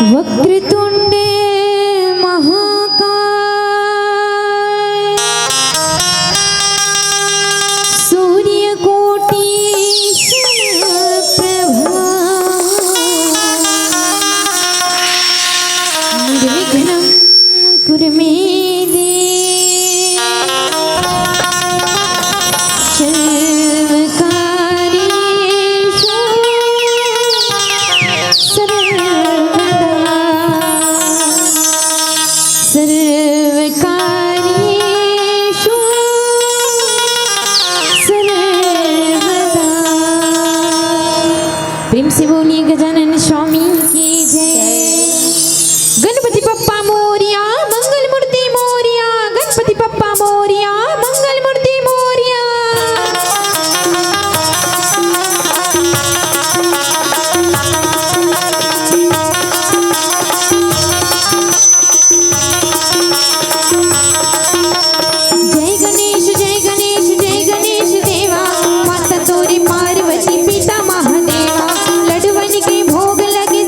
वक्रतुंडे महाकाय सूर्यकोटि समप्रभा निर्विघ्नं कुरु मे प्रेम से बोलिए गजानन स्वामी की जय। गणपति पप्पा मोरिया मंगल मूर्ति मोरिया, गणपति पप्पा मोरिया मंगल मूर्ति मोरिया। जय गणेश जय गणेश जय गणेश देवा, माता तोरी पार्वती पिता महादेवा, लडवन के भोग लगे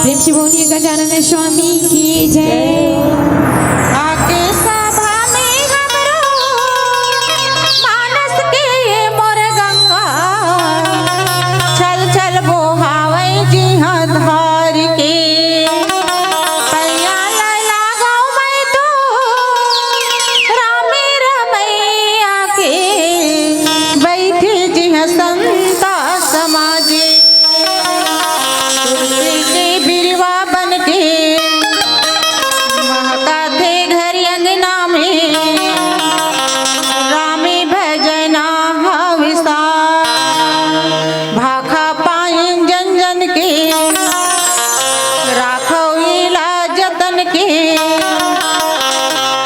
प्रेम से बोलिए गजानन स्वामी की जय। आके सभा में हमरो मानस के मोर गंगा चल चल बोहावे जी हाथ धार के पैया लैला गाँव में तो रामे रमैया के बैठे जी संता समाजे तुलसी के बिरवा बन के महका थे घर अंगना में रामे भजना हविसा भाखा पाइन जन जन के राखो इला जतन के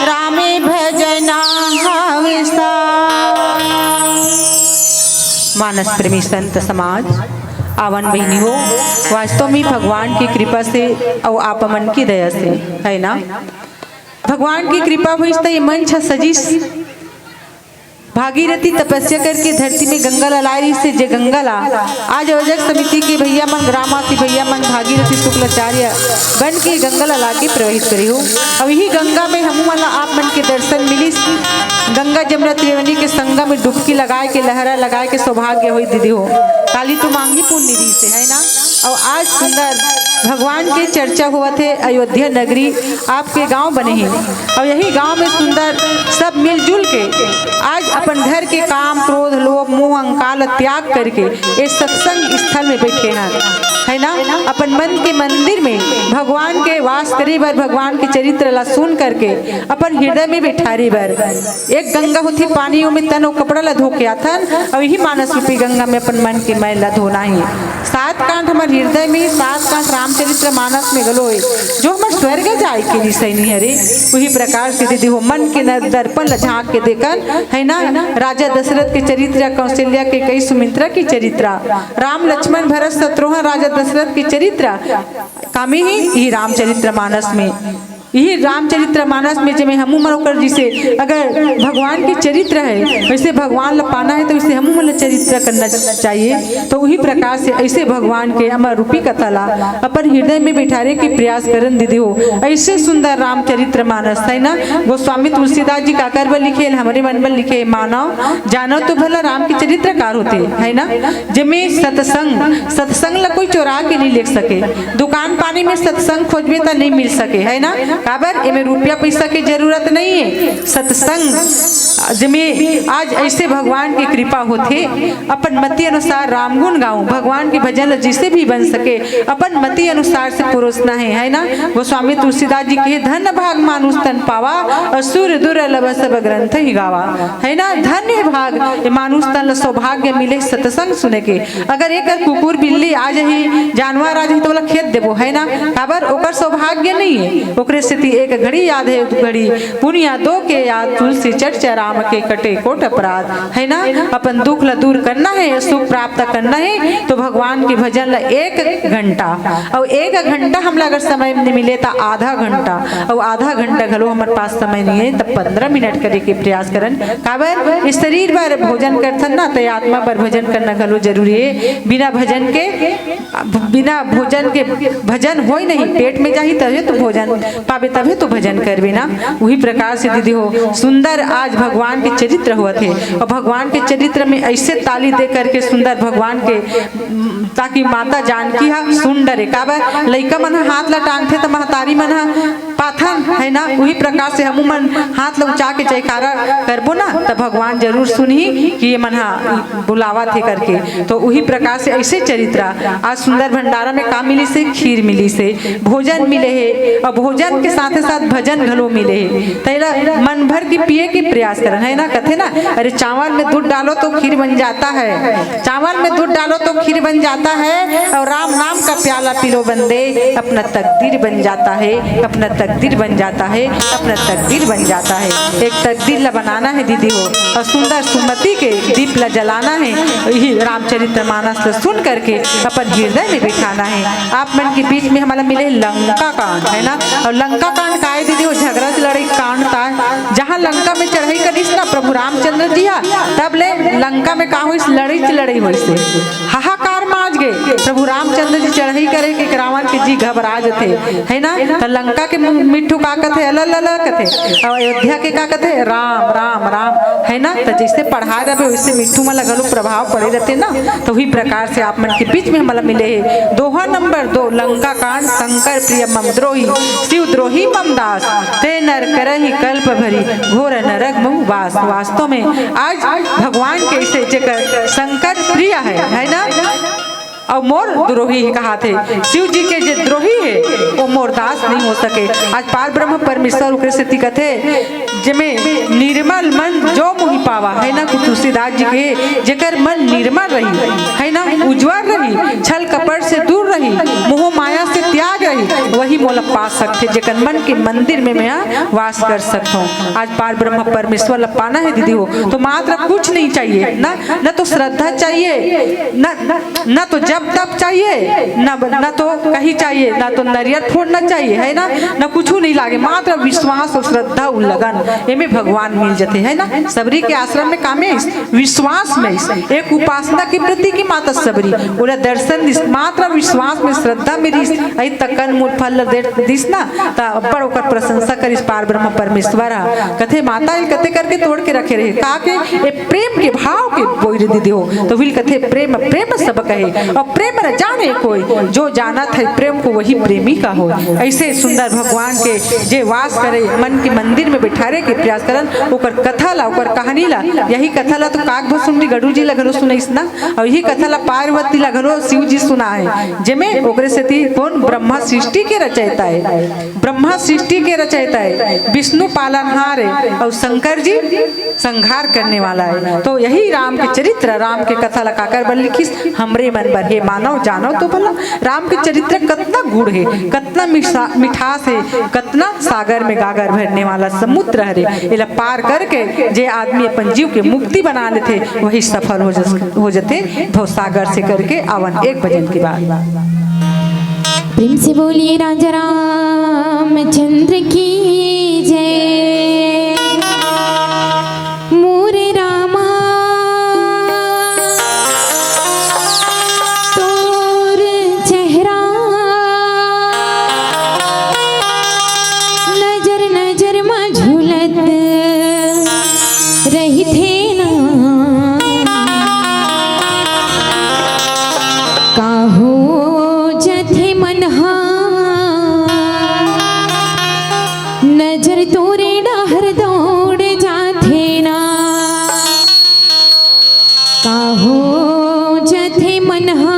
रामे भजना हविसा। मानस प्रेमी संत समाज आवन बहनी हो, वास्तव में भगवान की कृपा से और आप मन की दया से है ना, भगवान की कृपा हुई तो ये मन छा सजीस भागीरथी तपस्या करके धरती में गंगा ला लाई से जे गंगा ला आज अवजक समिति के भैया मन ग्रामवासी भैया मन भागीरथी शुक्लाचार्य बन के गंगा ला लाके प्रवाहित करी हो। अब यही गंगा में हम वाला आप मन के दर्शन मिली, गंगा जमुना त्रिवेणी के संगम में डुबकी लगाए के लहरा लगाए के सौभाग्य हुई दीदी हो। काली तो मांगी पुण्य निधि से है ना। और आज सुंदर भगवान के चर्चा हुआ थे, अयोध्या नगरी आपके गांव बने हैं और यही गांव में सुंदर सब मिलजुल के आज अपन घर के काम क्रोध लोभ मोह अहंकार त्याग करके इस सत्संग स्थल में बैठे हैं है ना। अपन मन के मंदिर में भगवान के वास करे बर भगवान के चरित्र ला सुन करके अपन हृदय में बैठारी बर एक गंगा होती पानियों में तन और कपड़ा ला धो के आथन और यही मानस रूपी गंगा में अपन मन के मैल ला धोना है। 7 कांठ हमारे हृदय में 7 कांठ रामचरित्र मानस में गलोए जो हमारे स्वर्ग जाए के विषय नहीं हरे। वही प्रकार से दीदी हो मन के दर्पण ला झाँक के देखन है ना। राजा दशरथ के चरित्र, कौशल्या के कई सुमित्रा की चरित्र, राम लक्ष्मण भरत शत्रुघ्न राजा दशरथ की चरित्र कामी ही रामचरित्र मानस में यही रामचरित्र मानस में जब हमू मन ओकर जिसे अगर भगवान के चरित्र है वैसे भगवान ला पाना है तो इसे हमू मन चरित्र करना चाहिए। तो वही प्रकार से ऐसे भगवान के अमर रूपी कथा ला अपन हृदय में बिठारे के प्रयास करन दीदी हो। ऐसे सुंदर रामचरित्र मानस है ना। गोस्वामी तुलसीदास जी काकर बल लिखे हमारे मन बल लिखे मानव जानो तो भला राम के चरित्रकार होते है ना। जिसमें सत्संग ला कोई चोरा के नहीं लिख सके, दुकान पानी में सत्संग खोजबे तो नहीं मिल सके है ना। काबर इमे रुपया पैसा की जरूरत नहीं है। सत्संग जिसमें आज ऐसे भगवान की कृपा होते अपन मति अनुसार रामगुण गाऊं, भगवान के भजन जिसे भी बन सके अपन मति अनुसार से पुरोसना है ना। गोस्वामी तुलसीदास जी के धन भाग मानुष तन पावा असुर दुर्लभ सब ग्रंथ ही गावा है ना। धन्य भाग मानुष तन सौभाग्य मिले सत्संग सुने के। अगर एक कुकुर बिल्ली आज ही जानवर आज ही तो खेत देबो है ना, काबर ओकर सौभाग्य नहीं है। ओकरे से एक घड़ी याद है घड़ी पुनिया 2 के याद तुलसी चर्चा राम के कटे कोट अपराध है ना। अपन दुख ला दूर करना है, सुख प्राप्त करना है तो भगवान के भजन ला 1 घंटा और 1 घंटा हम अगर समय नहीं मिले तो आधा घंटा और आधा घंटा घलो हमारे पास समय नहीं है तब 15 मिनट करे के प्रयास करन। काबर इस शरीर पर भोजन करथन ना तो आत्मा पर भजन करना घलो जरूरी है। बिना भोजन के भजन हो ही नहीं, पेट में जाही तभी तो भोजन पावे तभी तो भजन करबे ना। वही प्रकार से दीदी हो सुंदर आज भगवान के चरित्र हुआ थे और भगवान के चरित्र में ऐसे ताली दे करके सुंदर भगवान के ताकि माता जानकी हा सुंदर काबर लइका मन हाथ ला टांगथे तो महतारी मन पाथन है ना। वही प्रकार से हम मन हाथ ला उचा के जयकारा करबो ना तो भगवान जरूर सुनही कि ये मन बुलावा थे करके। तो वही प्रकार से ऐसे चरित्र आज सुंदर भंडारा में का मिली से खीर मिली से भोजन मिले है और भोजन के साथ साथ भजन घलो मिले है। तैला मन भर की पिए की प्रयास करन है ना। कथे ना अरे चावल में दूध डालो तो खीर बन जाता है, चावल में दूध डालो तो खीर बन जाता है और राम नाम का प्याला पी लो बंदे अपना तकदीर बन जाता है, अपना तकदीर बन जाता है, अपना तकदीर बन जाता है। एक तकदीर ला बनाना है दीदी हो और सुंदर सुमति के दीप ला जलाना है। यही रामचरित्र मानस ला सुन करके अपन हृदय में बिठाना है। आप मन के बीच में हमारा मिले लंका कांड है ना। और लंका कांड का है दीदी वो झगड़ा से लड़ाई कांड था जहाँ लंका में चढ़ाई करीस ना प्रभु रामचंद्र जी तब ले लंका में का हुई लड़ाई हुई से हाहाकार माज गए। प्रभु रामचंद्र जी चढ़ाई करे के रावण के जी घबरा जते है ना। तो लंका के मिट्ठू का कथे अलग अलग कथे, और अयोध्या के का कथे राम राम राम है ना। तो जैसे पढ़ा रहे वैसे मिट्ठू में लगल प्रभाव पड़े रहते ना। तो वही प्रकार से आप मन के बीच में हमारा मिले है दोहा नंबर 2 लंका कांड शंकर प्रिय मम द्रोही शिव द्रोही मम दास ते नर करहि कल्प भरी घोर नरक मम वास। वास्तव में आज भगवान के इसे जगह शंकर प्रिय है ना, और मोर द्रोही कहा थे। शिव जी के जो द्रोही है वो मोर दास नहीं हो सके। आज पार ब्रह्म परमेश्वर उकरे से कथे जमे निर्मल मन जो मुहि पावा है ना। तुलसीदास जी के जेकर मन निर्मल रही है ना, उज्जवल रही, छल कपट से दूर रही, मोह माया से त्याग रही, वही मोला पा सकते जेकर मन के मंदिर में मैं वास कर सकता हूँ। आज पार ब्रह्म परमेश्वर ला पाना है दीदी हो तो मात्र कुछ नहीं चाहिए ना, न तो श्रद्धा चाहिए, न तो जब तब चाहिए, न तो कहीं चाहिए, ना तो नरियर फोड़ना चाहिए है ना, न कुछ नहीं लागे, मात्र विश्वास और श्रद्धा उल्लंघन एमे भगवान मिल जाते है ना। सबरी के आश्रम में कामे विश्वास में एक उपासना की प्रति की माता सबरी बोला दर्शन दिस मात्र विश्वास में श्रद्धा मेरी आई तकन मूल फल दिस ना ता बड़ ओकर प्रशंसा करिस पार ब्रह्म परमेश्वर कथे माता कथे करके तोड़ के रखे रहे का के ए प्रेम के भाव के बोई दीदी हो तो विल कथे प्रेम प्रेम सब कहे और प्रेम न जाने कोई जो जाना था प्रेम को वही प्रेमी का हो। ऐसे सुंदर भगवान के जे वास करे मन के मंदिर में बैठारे के प्रयास करन ओकर कथा ला ओकर कहानी ला यही कथा ला तो काक भसुंडी गडू जी ला घरो सुनाइस ना, और यही कथा ला पार्वती ला घरो शिव जी सुना है जेमे ओकरे से थी कौन ब्रह्मा सृष्टि के रचयिता है, ब्रह्मा सृष्टि के रचयिता है, विष्णु पालनहार है और शंकर जी संहार करने वाला है। तो यही राम के चरित्र राम के कथा ला काकर बल लिखिस हमरे मन पर हे मानव जानो तो भला राम के चरित्र कितना गुड़ है, कितना मिठास है, कितना सागर में गागर भरने वाला समुद्र है। इला पार करके जे आदमी अपन जीव के मुक्ति बना लेते वही सफल हो जाते भव सागर से करके आवन। एक भजन के बाद प्रेम से बोलिए राजा रामचंद्र की जय। मोरे रामा तोर चेहरा नजर नजर में झूलत रही थे ना, काहो जथे मनहा नजर तोरे डाहर दौड़ जाथे ना, काहो जथे मनहा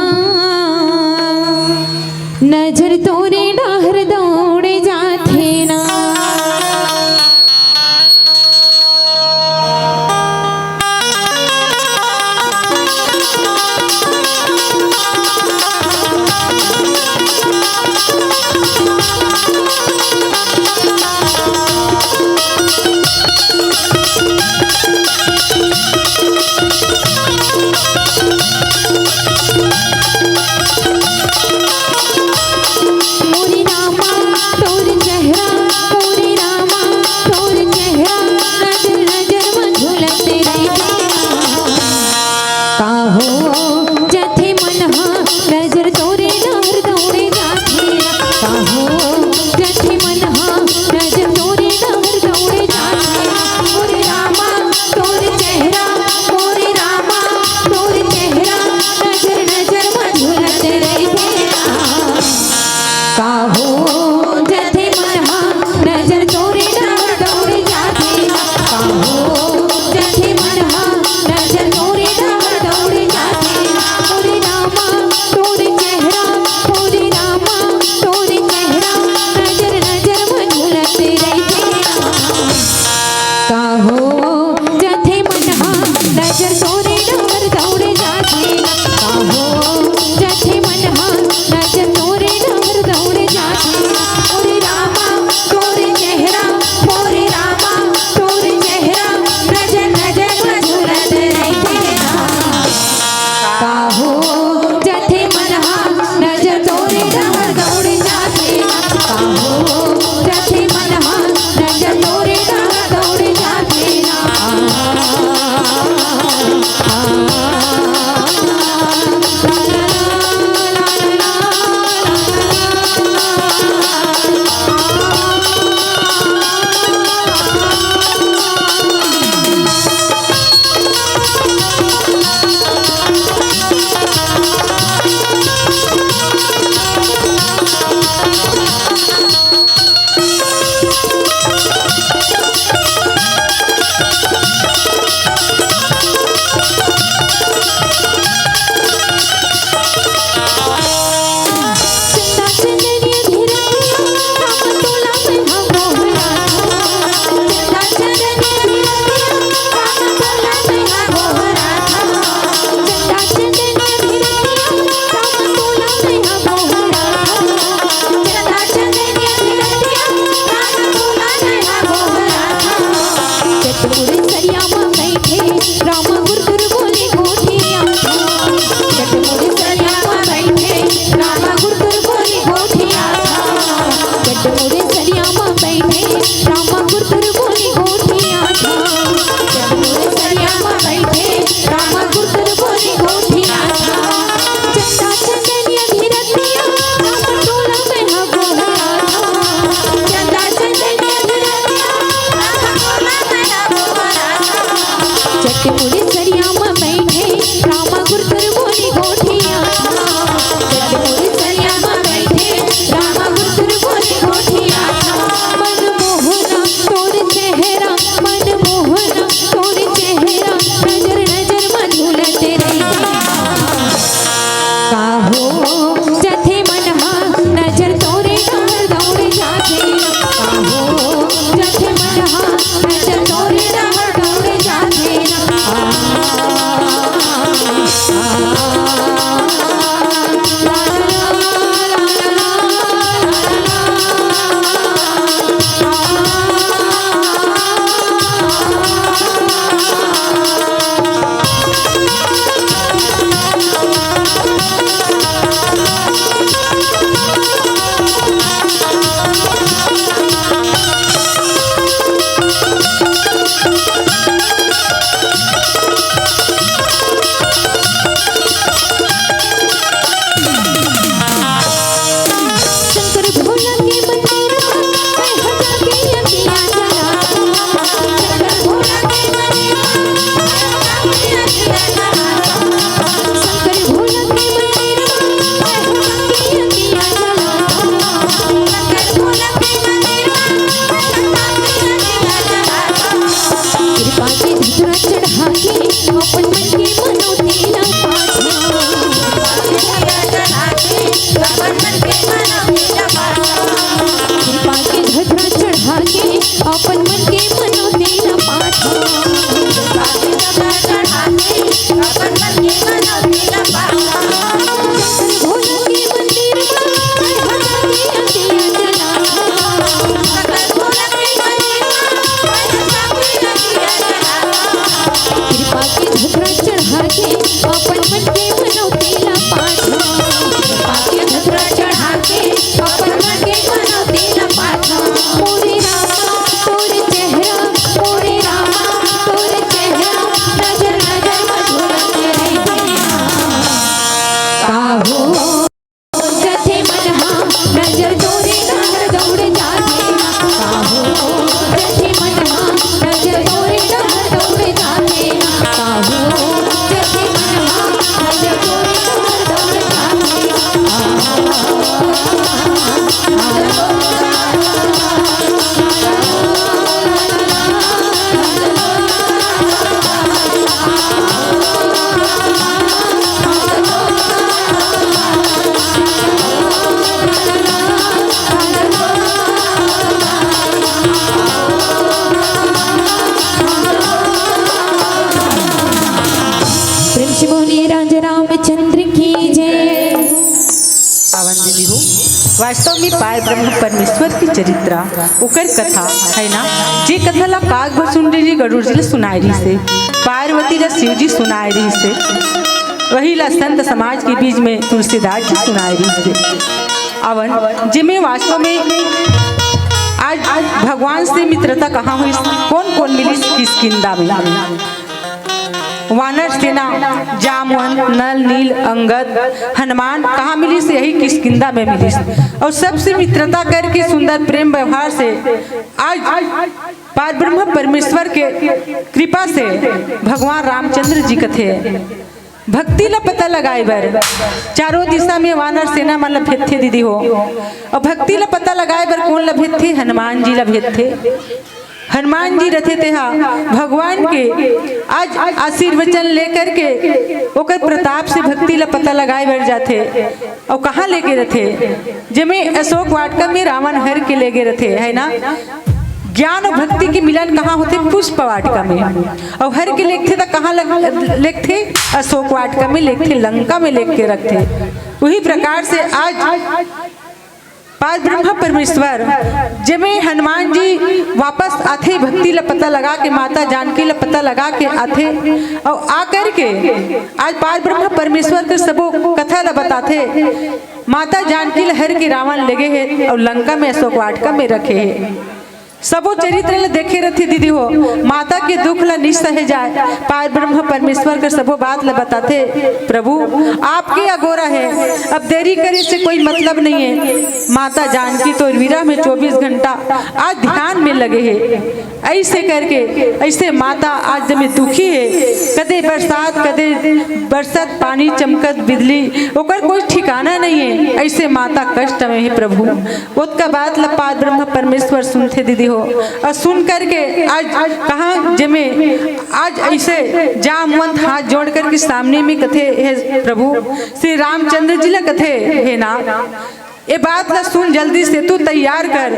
नजर तोरे डाहर दौड़ जाथे ना। काहो जथे मनहा नजर तोरे नगर दौड़ जागे काहो जथे मनहा नजर तोरे नगर दौड़ जागे काहो जथे मनहा नजर तोरे नगर दौड़ जागे प्रेम से बोलिए राजा रामचंद्र की जय। पावन दीदी हो वास्तव में पार ब्रह्म परमेश्वर की चरित्र ओकर कथा है ना जे कथा ला काग भसुंडी जी गरुड़ जी सुनाई रही से पार्वती ला शिव जी सुनाई रही से वही ला संत समाज के बीच में तुलसीदास जी सुनाई रही से अवन जिनमें वास्तव में आज भगवान से मित्रता कहाँ हुई कौन कौन मिली किसकिंदा में वानर सेना जामवंत नल नील अंगद हनुमान कहाँ मिली से यही किष्किंधा में मिली और सबसे मित्रता करके सुंदर प्रेम व्यवहार से आज पार ब्रह्म परमेश्वर के कृपा से भगवान रामचंद्र जी कथे भक्ति ला पता लगाए बर चारों दिशा में वानर सेना मन ला भेद थे दीदी हो और भक्ति ला पता लगाए बर कौन ला भेद थे हनुमान जी ला भेद थे हनुमान जी रथे थे भगवान के आज आशीर्वचन लेकर के ओकर प्रताप से भक्ति ला पता लगाए बैठ जाते और कहाँ लेके रथे जिमे अशोक वाटिका में रावण हर के लेके रथे है ना ज्ञान और भक्ति के मिलन कहाँ होते पुष्प वाटिका में और हर के लेखते तो कहाँ लेखते अशोक वाटिका में लेखते लंका में लेख के रखते वही प्रकार से आज पार ब्रह्म परमेश्वर जिमे हनुमान जी वापस आते भक्ति ला पता लगा के माता जानकी ला पता लगा के आते और आकर के आज पार ब्रह्म परमेश्वर के सबो कथा ला बताते माता जानकी ला हर के रावण लगे है और लंका में अशोक वाटिका में रखे है सबो चरित्र ला देखे रहती दीदी हो माता के दुख ला निसह जाए पार ब्रह्म परमेश्वर का सबो बात ला बताते प्रभु आपके अगोरा है अब देरी करे से कोई मतलब नहीं है माता जानकी तो विरह में 24 घंटा आज ध्यान में लगे है ऐसे करके ऐसे माता आज जब दुखी है कदे बरसात पानी चमकत बिजली ओकर कोई ठिकाना नहीं है ऐसे माता कष्ट में है प्रभु उसका बात ला पार ब्रह्म परमेश्वर सुनते दीदी हो और सुन करके आज कहाँ जमे आज ऐसे जामवंत हाथ जोड़ कर के सामने में कथे है प्रभु श्री रामचंद्र जी ला कथे है ना ये बात ला सुन जल्दी से तू तैयार कर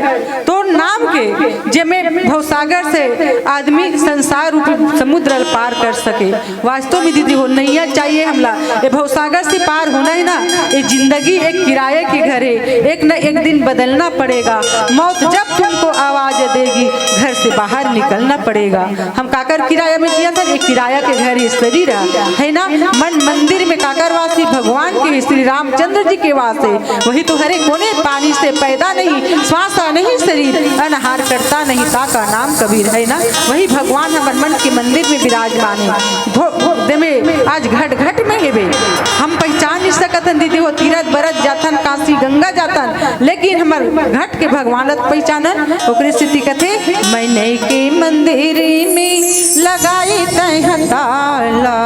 तो नाम के जमे भवसागर से आदमी संसार रूपी समुद्र पार कर सके वास्तव में दीदी हो नैया चाहिए हमला ये भवसागर से पार होना है ना ये जिंदगी एक किराए के घर है एक न एक दिन बदलना पड़ेगा मौत जब तुमको आवाज देगी घर से बाहर निकलना पड़ेगा हम काकर किराया में जिया था ये किराया के घर ये शरीर है ना मन मंदिर में काकरवासी भगवान के श्री रामचंद्र जी के वास्ते वही तो हरे कोने पानी से पैदा नहीं श्वासा नहीं शरीर अनहार करता नहीं ताका नाम कबीर है ना वही भगवान हमारे मन के मंदिर में विराजमान है में आज घट घट में हेबे हम पहचान नहीं सकतन दीदी हो तीरथ बरत जातन काशी गंगा जातन लेकिन हमार घट के भगवान पहचानन ओकरे स्थिति कथे मैंने के मंदिर में लगाई तय ताला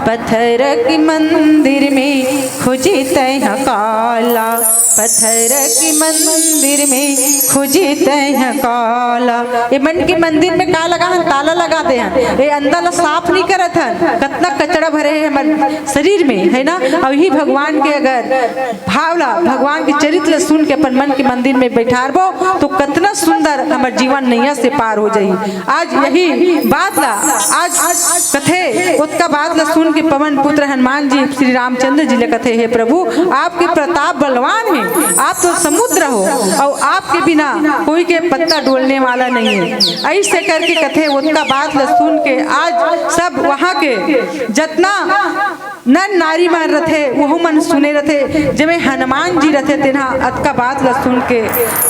पत्थर के मंदिर में खोजे तय काला पत्थर के मंदिर में खोजे तय काला ये मन के मंदिर में का लगा हन ताला लगा दे हन ये अंदर साफ नहीं करत हन कितना कचरा भरे है हमारे शरीर में है ना और ही भगवान के अगर भावला भगवान के चरित्र सुन के अपन मन के मंदिर में बैठारबो तो कितना सुंदर हमारे जीवन नैया से पार हो जाई आज यही बात ला आज कथे उसका बात ला सुन के पवन पुत्र हनुमान जी श्री रामचंद्र जी ले कथे हे प्रभु आपके प्रताप बलवान है आप तो समुद्र हो और आपके बिना कोई के पत्ता डोलने वाला नहीं है ऐसे करके कथे उसका बात ला सुन के आज सब वहाँ के जितना नर नारी मन रथे वह मन सुने रथे जमे हनुमान जी रथे तेना अतका बात ला सुन के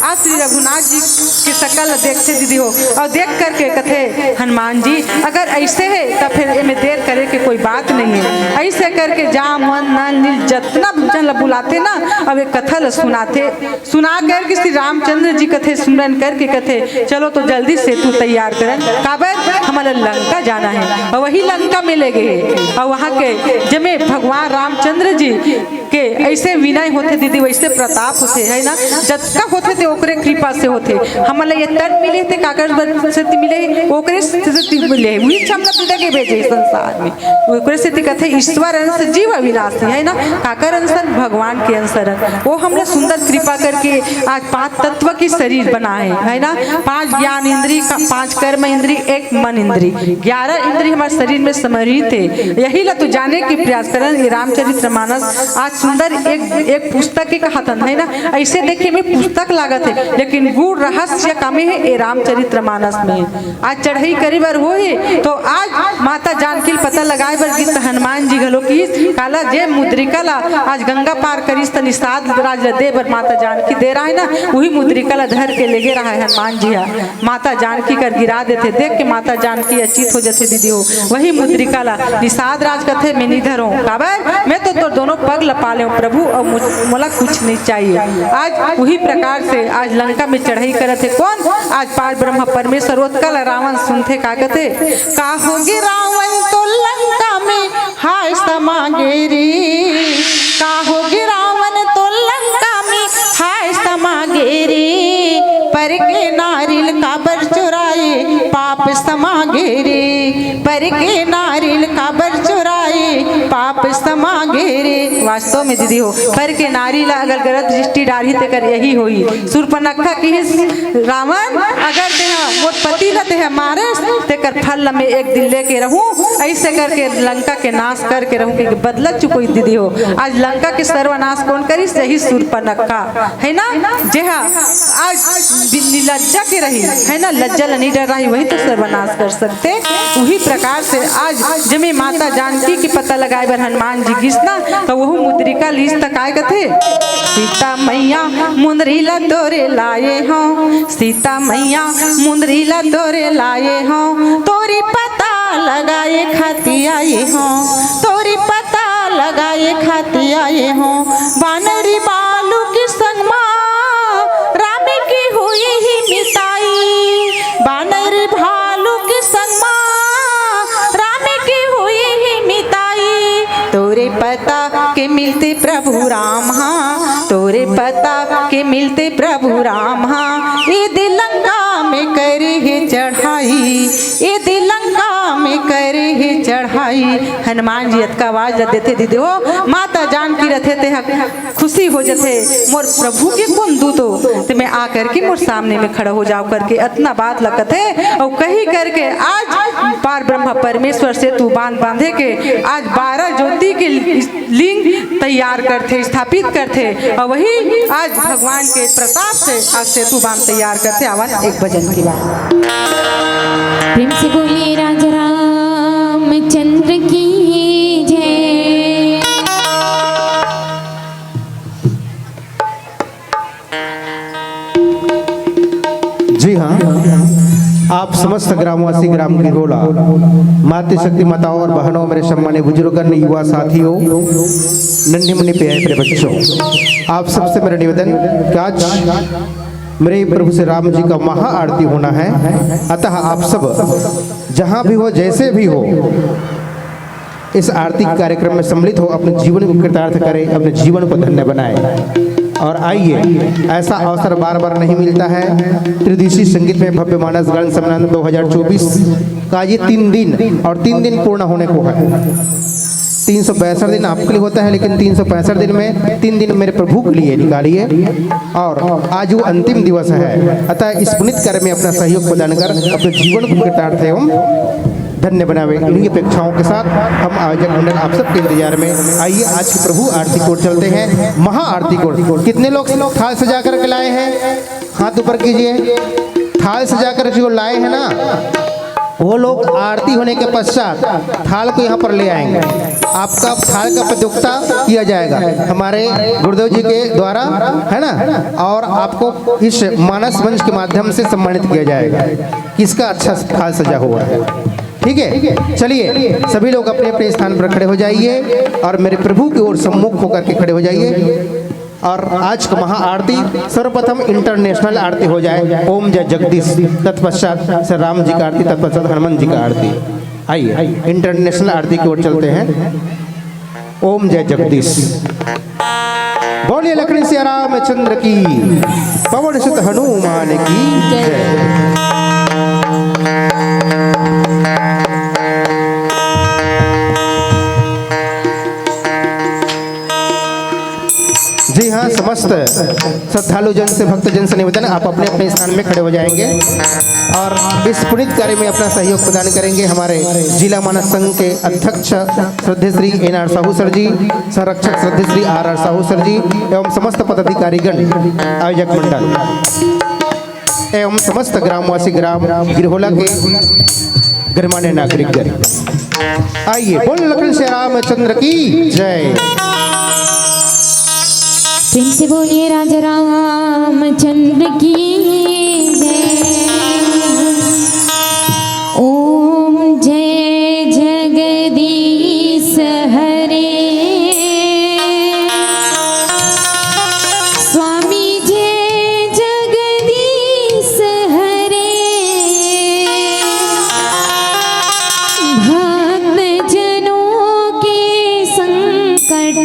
आज श्री रघुनाथ जी की शकल देखते दीदी हो और देख करके कथे हनुमान जी अगर ऐसे है तब फिर इनमें देर करे के कोई बात नहीं है। ऐसे करके जाम वन नल नील जितना जन बुलाते ना अब एक कथा ला सुना करके श्री रामचंद्र जी कथे सुमरन करके कथे चलो तो जल्दी से तू तैयार करन काबर हमारा लंका जाना है और वही लंका में ले गए और वहाँ के जमे भगवान रामचंद्र जी के ऐसे विनय होते दीदी वैसे प्रताप होते है ना जतका होते थे ओकरे कृपा से होते हमारे ये तट मिले थे कागज से मिले ओकरे से मिले वही हमला पिता के भेजे संसार में ओकरे से कथे ईश्वर अंश जीव अविनाशी है ना काकर अंश भगवान के अंश वो हमने सुंदर कृपा करके आज 5 तत्व की शरीर बनाए है ना 5 ज्ञान इंद्री 5 कर्म इंद्री 1 मन इंद्री 11 इंद्री हमारे शरीर में समर्पित है। यही ला तो जाने की प्रयास करें रामचरितमानस आज सुंदर एक पुस्तक के कहतन है ना ऐसे देखे में पुस्तक लागत है लेकिन गुड़ रहस्य कमे है ये रामचरितमानस में आज चढ़ाई करे बर हो तो आज माता जानकी पता लगाए बर गीत हनुमान जी घलो की काला जे मुद्रिका ला आज गंगा पार करिस त निषाद राज दे बर माता जानकी दे रहा है ना वही मुद्रिका ला धर के लेगे रहा है हनुमान जी माता जानकी कर गिरा देते देख के माता जानकी अचित हो जाते दीदी हो वही मुद्रिका ला निषाद राज कथे मैं निधर हूँ काबर मैं तो दोनों पग लपा ले प्रभु और मोला कुछ नहीं चाहिए। आज वही प्रकार से आज लंका में चढ़ाई करते कौन आज पार ब्रह्म परमेश्वर उत्कल रावण सुनते का कहते का होगे रावण तो लंका में हाय समागे रे का होगे रावण तो लंका में हाय समागे रे पर के नारिल काबर चुराए पाप समागे रे पर के नारिल काबर चुराए पाप समागे रे। वास्तव में दीदी हो पर के नारी ला अगर गलत दृष्टि डाली ते कर यही होई सुरपनखा की रावण अगर ते मोर पति ला ते मारे ते कर फल में एक दिन लेके रहूं ऐसे करके लंका के नाश करके रहूं कि बदला चुकोई दीदी हो आज लंका के सर्वनाश कौन करी सही सुरपनखा है ना जेहा आज लज्जा के रही है ना लज्जा नहीं डर रही वही तो सर्वनाश कर सकते। वही प्रकार से आज जमे माता जानकी की पता लगाए बर हनुमान जी घिसना तो वह मुद्रिका लीस तक आए कथे सीता मैया मुंदरी ला तोरे लाए हो सीता मैया मुंदरी ला तोरे लाए हो तोरी पता लगाए खाती आए हो तोरी पता लगाए खाती आए हो बानरी बालू की संगमा राम की हुई ही मिताई बानर भालू की संगमा राम की हुई ही मिताई तोरे पता के मिलते प्रभु राम हाँ तोरे पता के मिलते प्रभु राम हाँ ये दिलंगा में करे है चढ़ाई ये दिलंगा में करे है चढ़ाई। हनुमान जी का आवाज देते दीदी हो माता जानकी रथे ते खुशी हो जाते मोर प्रभु के कौन दूतो ते मैं आ करके मोर सामने में खड़ा हो जाओ करके इतना बात लगत है और कही करके आज पार ब्रह्म परमेश्वर से तू बांधे के आज 12 ज्योति के लिंग तैयार करते स्थापित करते और वही आज भगवान के प्रताप से आज सेतु बांध तैयार करते। आवाज एक भजन की बात प्रेम से बोलिए राजा रामचंद्र की जय। जी हाँ आप समस्त ग्रामवासी ग्राम की गोला मातृ शक्ति माताओं और बहनों मेरे सम्मानित बुजुर्गों युवा साथियों नन्हे मुन्ने प्यारे बच्चों आप सबसे मेरा निवेदन कि आज मेरे प्रभु श्री राम जी का महा आरती होना है अतः आप सब जहाँ भी हो जैसे भी हो इस आरती कार्यक्रम में सम्मिलित हो अपने जीवन को कृतार्थ करें अपने जीवन को धन्य बनाएं और आइए ऐसा अवसर बार बार नहीं मिलता है। त्रिदिशीय संगीत में भव्य मानस गान सम्मेलन 2024 का ये 3 दिन और 3 दिन पूर्ण होने को है। 365 दिन आपके लिए होता है लेकिन 365 दिन में 3 दिन मेरे प्रभु के लिए निकालिए और आज वो अंतिम दिवस है अतः इस पुनित कार्य में अपना सहयोग प्रदान कर अपने जीवन को कृतार्थ एवं धन्य बनावे। इन्हीं अपेक्षाओं के साथ हम आयोजक मंडल आप सबके इंतजार में आइए आज की प्रभु आरती को चलते हैं महा आरती को। कितने लोग थाल सजा कर लाए हैं हाथ ऊपर कीजिए। थाल सजा कर जो लाए हैं ना वो लोग आरती होने के पश्चात थाल को यहाँ पर ले आएंगे। आपका थाल का प्रतियोगिता किया जाएगा हमारे गुरुदेव जी के द्वारा, है ना, और आपको इस मानस मंच के माध्यम से सम्मानित किया जाएगा। किसका अच्छा थाल सजा हुआ है, ठीक है। चलिए सभी लोग अपने अपने स्थान पर खड़े हो जाइए और मेरे प्रभु की ओर सम्मुख होकर के खड़े हो जाइए। और आज का महाआरती सर्वप्रथम इंटरनेशनल आरती हो जाए। ओम जय जगदीश, तत्पश्चात श्री राम जी का आरती, तत्पश्चात हनुमान जी का आरती। आइए इंटरनेशनल आरती की ओर चलते हैं। ओम जय जगदीश। बोलिए लक्ष्मण सिया रामचंद्र की, पवन सुत हनुमान की जय। जी हाँ, समस्त श्रद्धालु जन से भक्त जन से निवेदन, आप अपने अपने स्थान में खड़े हो जाएंगे और इस पुनीत कार्य में अपना सहयोग प्रदान करेंगे। हमारे जिला मानस संघ के अध्यक्ष श्रद्धे श्री NR साहू सर जी, संरक्षक श्रद्धे श्री RR साहू सर जी एवं समस्त पदाधिकारीगण, आयोजक मंडल एवं समस्त ग्रामवासी ग्राम गिरहोला के गणमान्य नागरिकगण। आइए बोल लक्ष्मण श्री रामचंद्र की जय। प्रेम से बोलिए राजा रामचंद्र की जय। ओम जय जगदीश हरे, स्वामी जय जगदीश हरे, भक्त जनों के संकट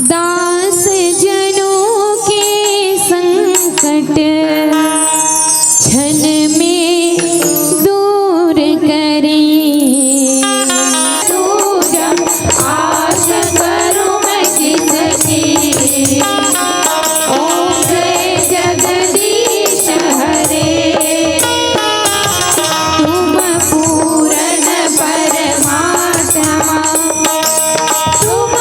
दास जनों के संकट क्षण में दूर करे। आश करूं मैं किसकी, ओम जय जगदीश हरे, तुम पूर्ण परमात्मा, तुम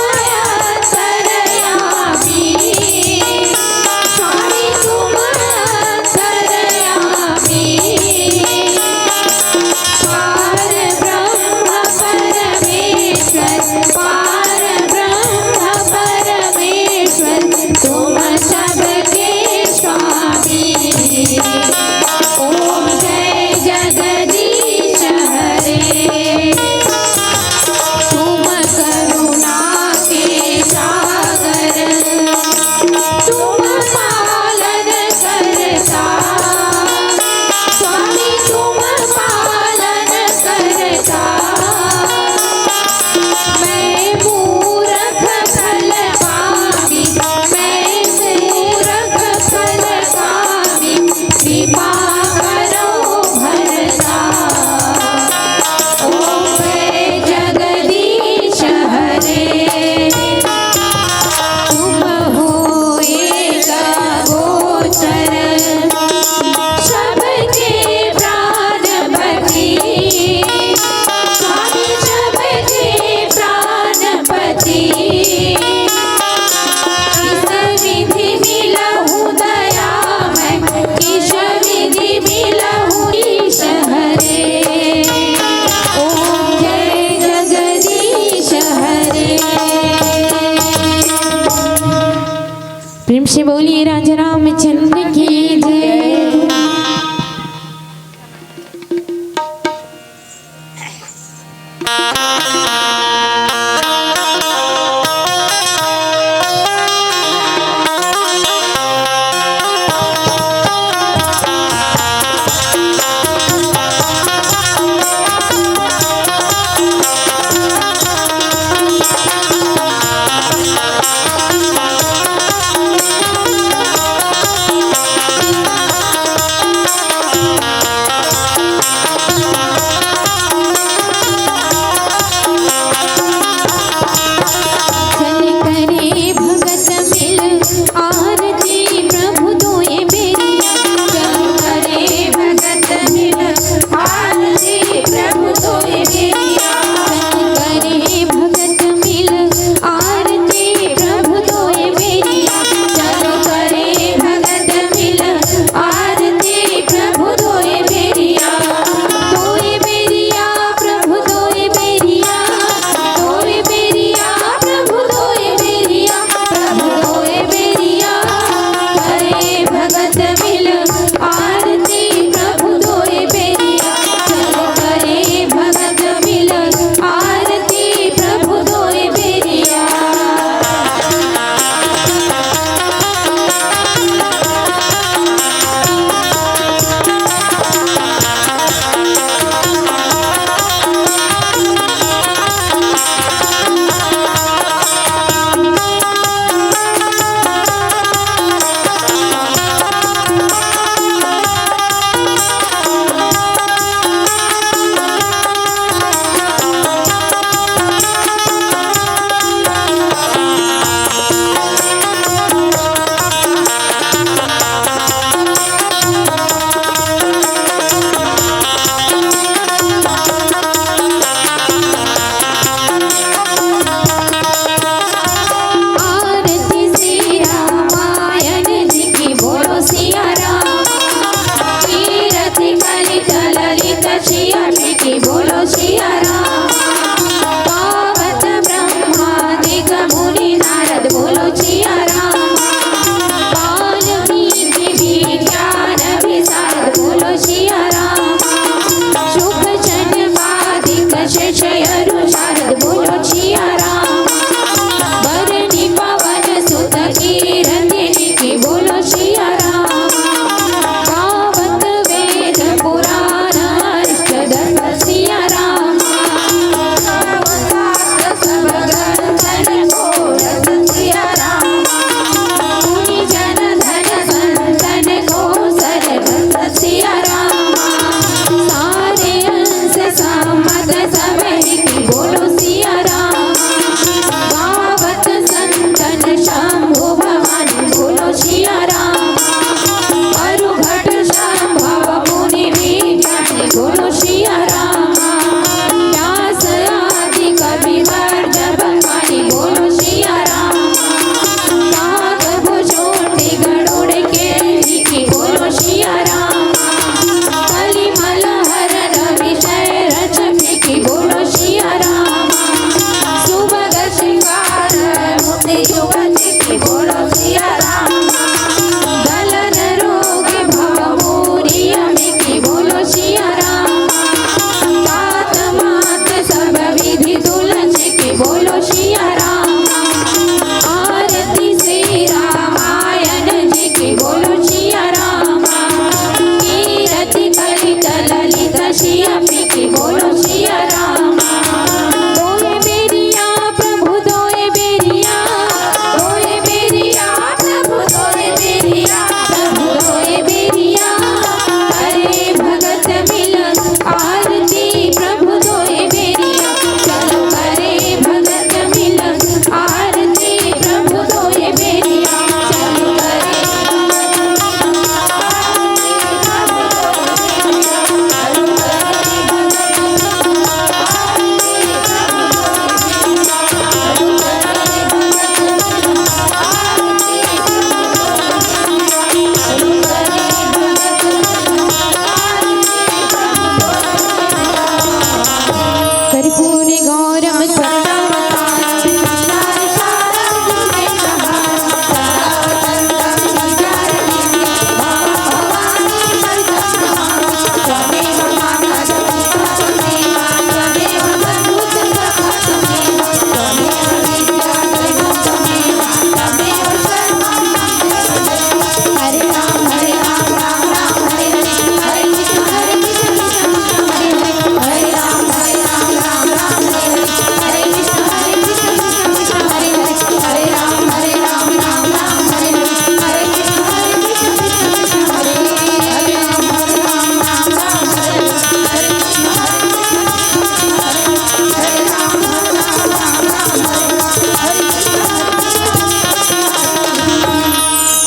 प्रेम से बोलिए राजा रामचंद्र की जय।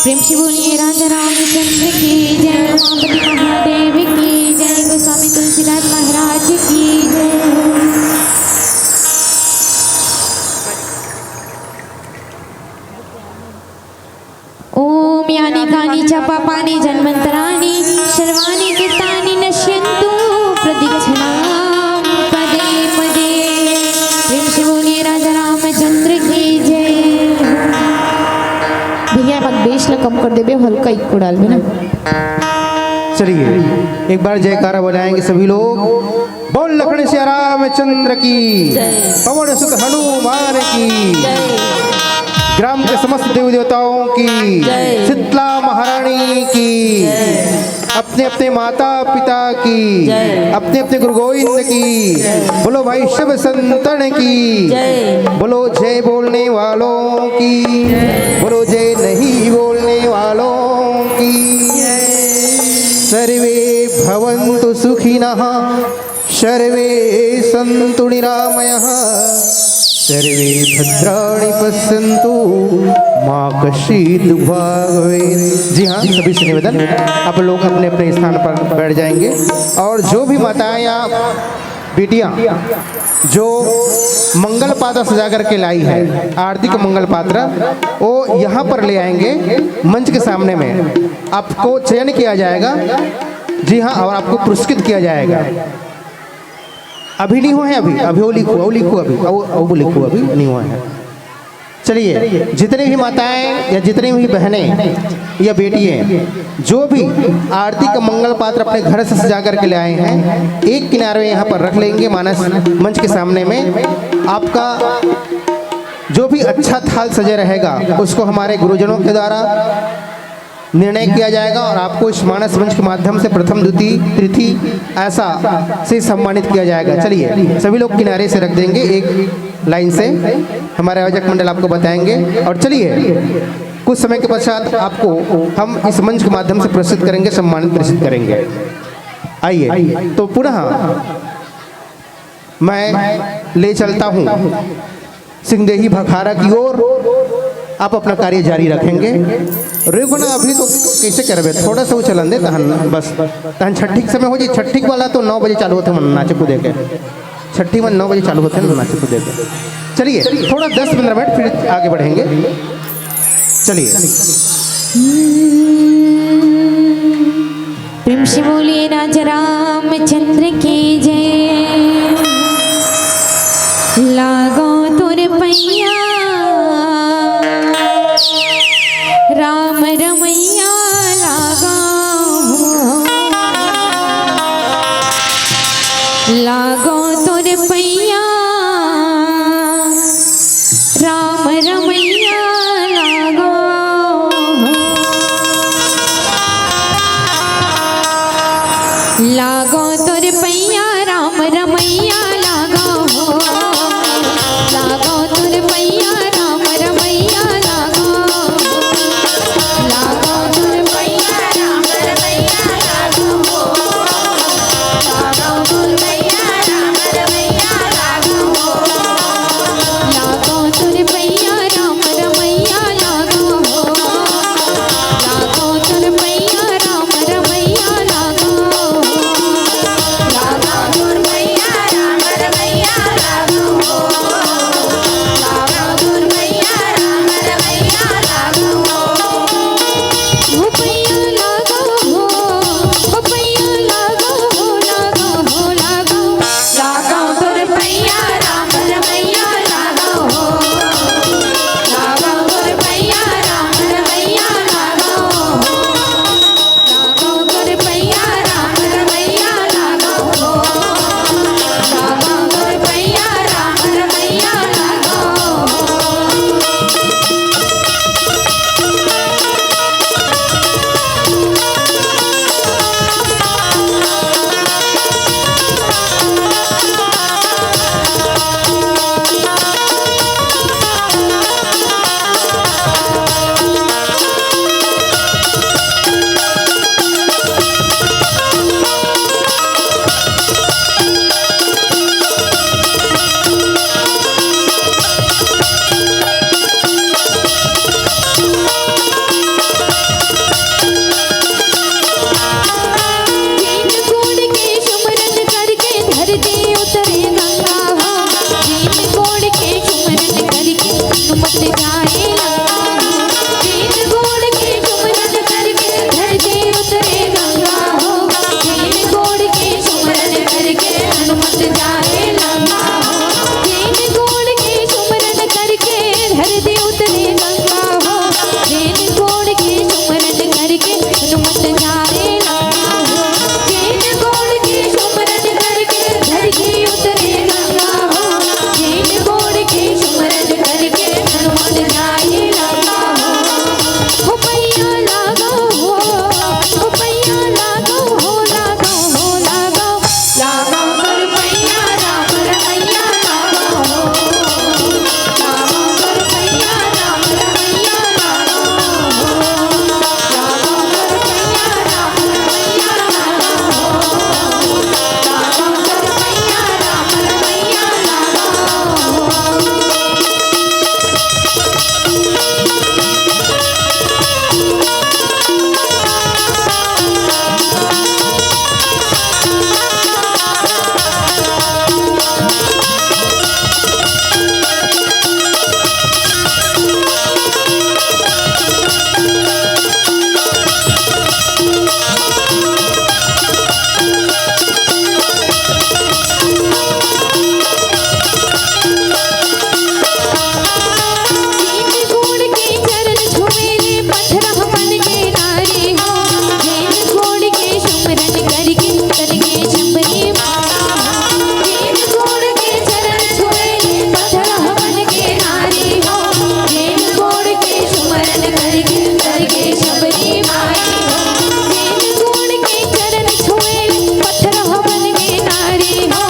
प्रेम से बोलिए राजा रामचंद्र की जय, उमापति महादेव की जय, गोस्वामी तुलसीदास महाराज की जय। ओम यानि कानि च पापानि जन्मन्तराणि सर्वाणि कृतानि नश्यन्तु प्रदक्षिणां पदे पदे। प्रेम से बोलिए राजा रामचंद्र की जय। भैया मत बेस ला कम कर देबे, हल्का इक्को डाल में ना। चलिए एक बार जयकारा बनाएंगे सभी लोग। बोल लखन श्री रामचंद्र की, पवन सुत हनुमान की, ग्राम के समस्त देवी देवताओं की, शीतला महारानी की, अपने अपने माता पिता की, अपने अपने गुरु गोविंद की, बोलो भाई शिव संतन की, बोलो जय बोलने वालों की, बोलो जय नहीं बोलने वालों की। सर्वे भवन्तु सुखिनः, सर्वे सन्तु निरामयः, सर्वे भद्राणि पश्यन्तु मा कश्चित् दुर्भाग् भवेत्। जी हाँ, सभी से निवेदन, आप लोग अपने अपने स्थान पर बैठ जाएंगे और जो भी माताएं या बेटियां जो मंगल पात्र सजा करके लाई है, आरती का मंगल पात्र, वो यहाँ पर ले आएंगे मंच के सामने में। आपको चयन किया जाएगा, जी हाँ, और आपको पुरस्कृत किया जाएगा। अभी नहीं हुआ है, अभी वो लिखो अभी नहीं हुआ है। चलिए जितने भी माताएं या जितनी भी बहनें या बेटियां जो भी आरती का मंगल पात्र अपने घर से सजा करके ले आए हैं, एक किनारे यहाँ पर रख लेंगे मानस मंच के सामने में। आपका जो भी अच्छा थाल सजा रहेगा उसको हमारे गुरुजनों के द्वारा निर्णय किया जाएगा और आपको इस मानस मंच के माध्यम से प्रथम द्वितीय तृतीय ऐसा से सम्मानित किया जाएगा। चलिए सभी लोग किनारे से रख देंगे एक लाइन से, हमारे आयोजक मंडल आपको बताएंगे। और चलिए कुछ समय के पश्चात आपको हम इस मंच के माध्यम से प्रस्तुत करेंगे, सम्मानित प्रस्तुत करेंगे। आइए तो पुनः मैं ले चलता हूँ सिंहदेही भखारा की ओर। आप अपना कार्य जारी रखेंगे। रेगो ना अभी तो कैसे करबे, थोड़ा सा वो चलन दे तहन, बस तहन छठी के समय हो जाए। छठी वाला तो 9 बजे चालू होते हैं नाचे कूदे के, छठी में 9 बजे चालू होते हैं नाचे कूदे के। चलिए थोड़ा 10-15 मिनट फिर आगे बढ़ेंगे। चलिए प्रेम से बोलिए राजा रामचंद्र की जय। लागो तुर पैया राम रमैया लागो तुर पैया राम रमैया लागो तुर पैया राम सुमरन करके करके शबरी माई हो जैन गुण के चरण छुए पत्थर हवन में नारी हो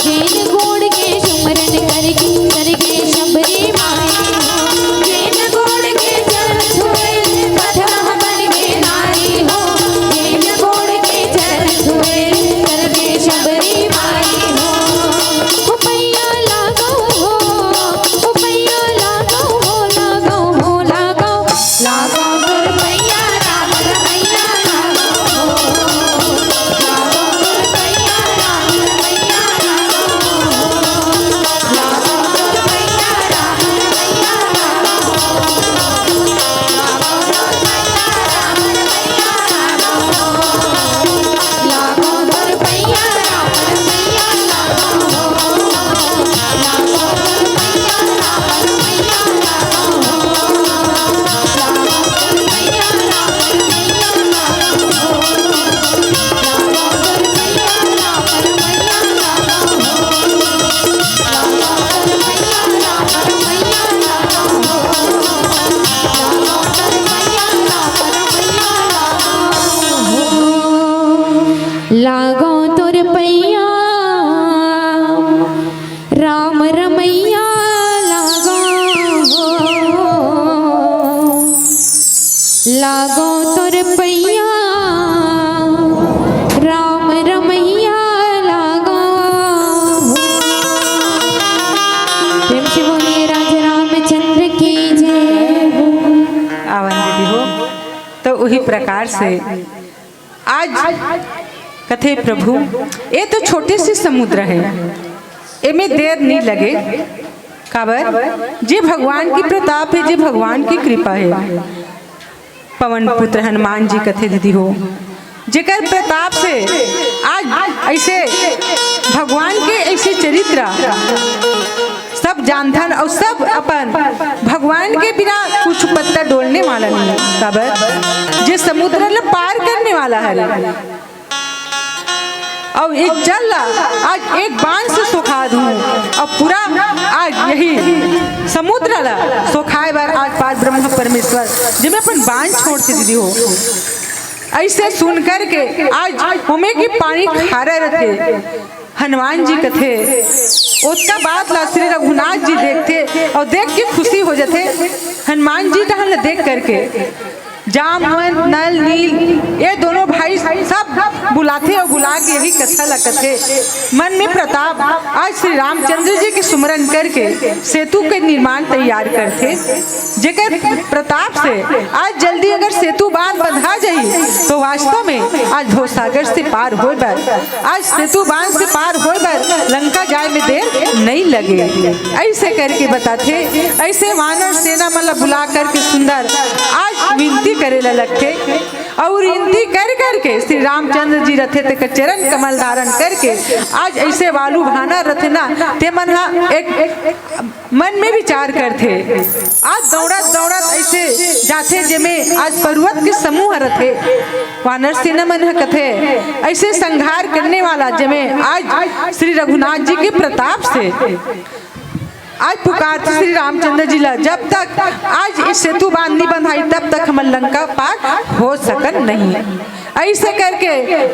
जैन गुण के सुमरन करके करके शबरी माई हो जैन गुण के चरण छुए पत्थर हवन में नारी हो जैन गुण के चरण छुए करके शबरी माई हो उपैया लागो हो उपैया लागो हो लागो हो लागो लागो रुपैया राम रमैया लागो हो लागो रुपैया राम रमैया लागो हो लागो रुपैया राम रमैया लागो हो लागो रुपैया राम रमैया लागो हो लागो रुपैया राम रमैया लागो हो लागो रुपैया राम रमैया लागो हो लागो तुर पैया राम रमैया लागो लागो तुर पैया राम रमैया लागो प्रेम से बोलिए राजा रामचंद्र की जय आवन दीदी हो। तो वही प्रकार से आज कथे प्रभु ये तो छोटे से समुद्र है, इनमें देर नहीं लगे। काबर जे भगवान की प्रताप है, जे भगवान की कृपा है। पवन पुत्र हनुमान जी कथे दीदी हो, जेकर प्रताप से आज ऐसे भगवान के ऐसे चरित्र सब जानथन और सब अपन भगवान के बिना कुछ पत्ता डोलने वाला नहीं। काबर जे समुद्र ल पार करने वाला है और एक जल आज एक बाण से सुखा दूं और पूरा आज यही समुद्र ला सुखाए बार आज पार ब्रह्म परमेश्वर जिसमें अपन बाण छोड़ते दीदी हो। ऐसे सुन कर के आज हमें की पानी खारे रहते हनुमान जी कथे उसका बात ला श्री रघुनाथ जी देखते और देख के खुशी हो जाते। हनुमान जी टहल देख करके जामवन नल नील ये दोनों भाई सब बुलाते और बुला के यही कथा ला कथे मन में प्रताप आज श्री रामचंद्र जी के सुमरन करके सेतु के निर्माण तैयार करते। जेकर प्रताप से आज जल्दी अगर सेतु बांध बंधा जाए तो वास्तव में आज भवसागर से पार हो बर आज सेतु बांध से पार हो बर लंका जाए में देर नहीं लगे। ऐसे करके बताते ऐसे वानर सेना मतलब बुला करके सुंदर आज विनती करेला लगते और विनती कर करके श्री रामचंद्र जी रथे ते चरण कमल धारण करके आज ऐसे वालू भाना रथे ना ते मन एक मन में विचार करते आज दौड़त दौड़त ऐसे जाते जेमे आज पर्वत के समूह रथे वानर सेना मन कथे ऐसे संहार करने वाला जेमे आज श्री रघुनाथ जी के प्रताप से आज पुकारते श्री रामचंद्र जी ला जब तक आज इस सेतु बांध नहीं बंधाई तब तक हम लंका पार हो सकन नहीं। ऐसे करके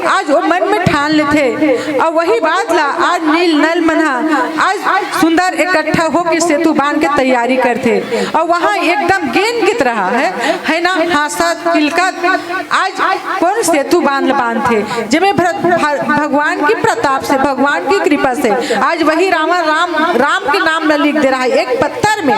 आज वो मन में ठान लेते और वही बात ला आज नील नल मना आज सुंदर इकट्ठा होकर सेतु बांध के तैयारी करते और वहाँ एकदम गेंद की तरह है ना हासत किलकत आज कौन सेतु बांधते जिसमें भगवान की प्रताप से भगवान की कृपा से आज वही राम के नाम न लिख दे रहा है एक पत्थर में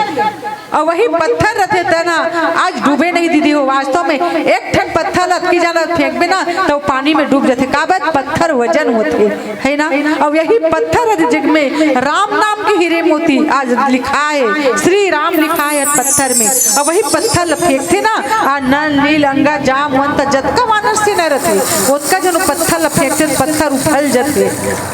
और वही पत्थर रहते तना आज डूबे नहीं दीदी हो। वास्तव में एक ठन पत्थर लटकी जाना फेंक ना तो पानी में डूब जाते काबत पत्थर वजन होते है ना और यही पत्थर जग में राम नाम की हीरे मोती आज लिखा है श्री राम लिखा है पत्थर में और वही पत्थर फेंकते ना आज नल नील अंगा जाम वंत जतका वानर से न रहते उसका जो पत्थर फेंकते पत्थर उफल जाते।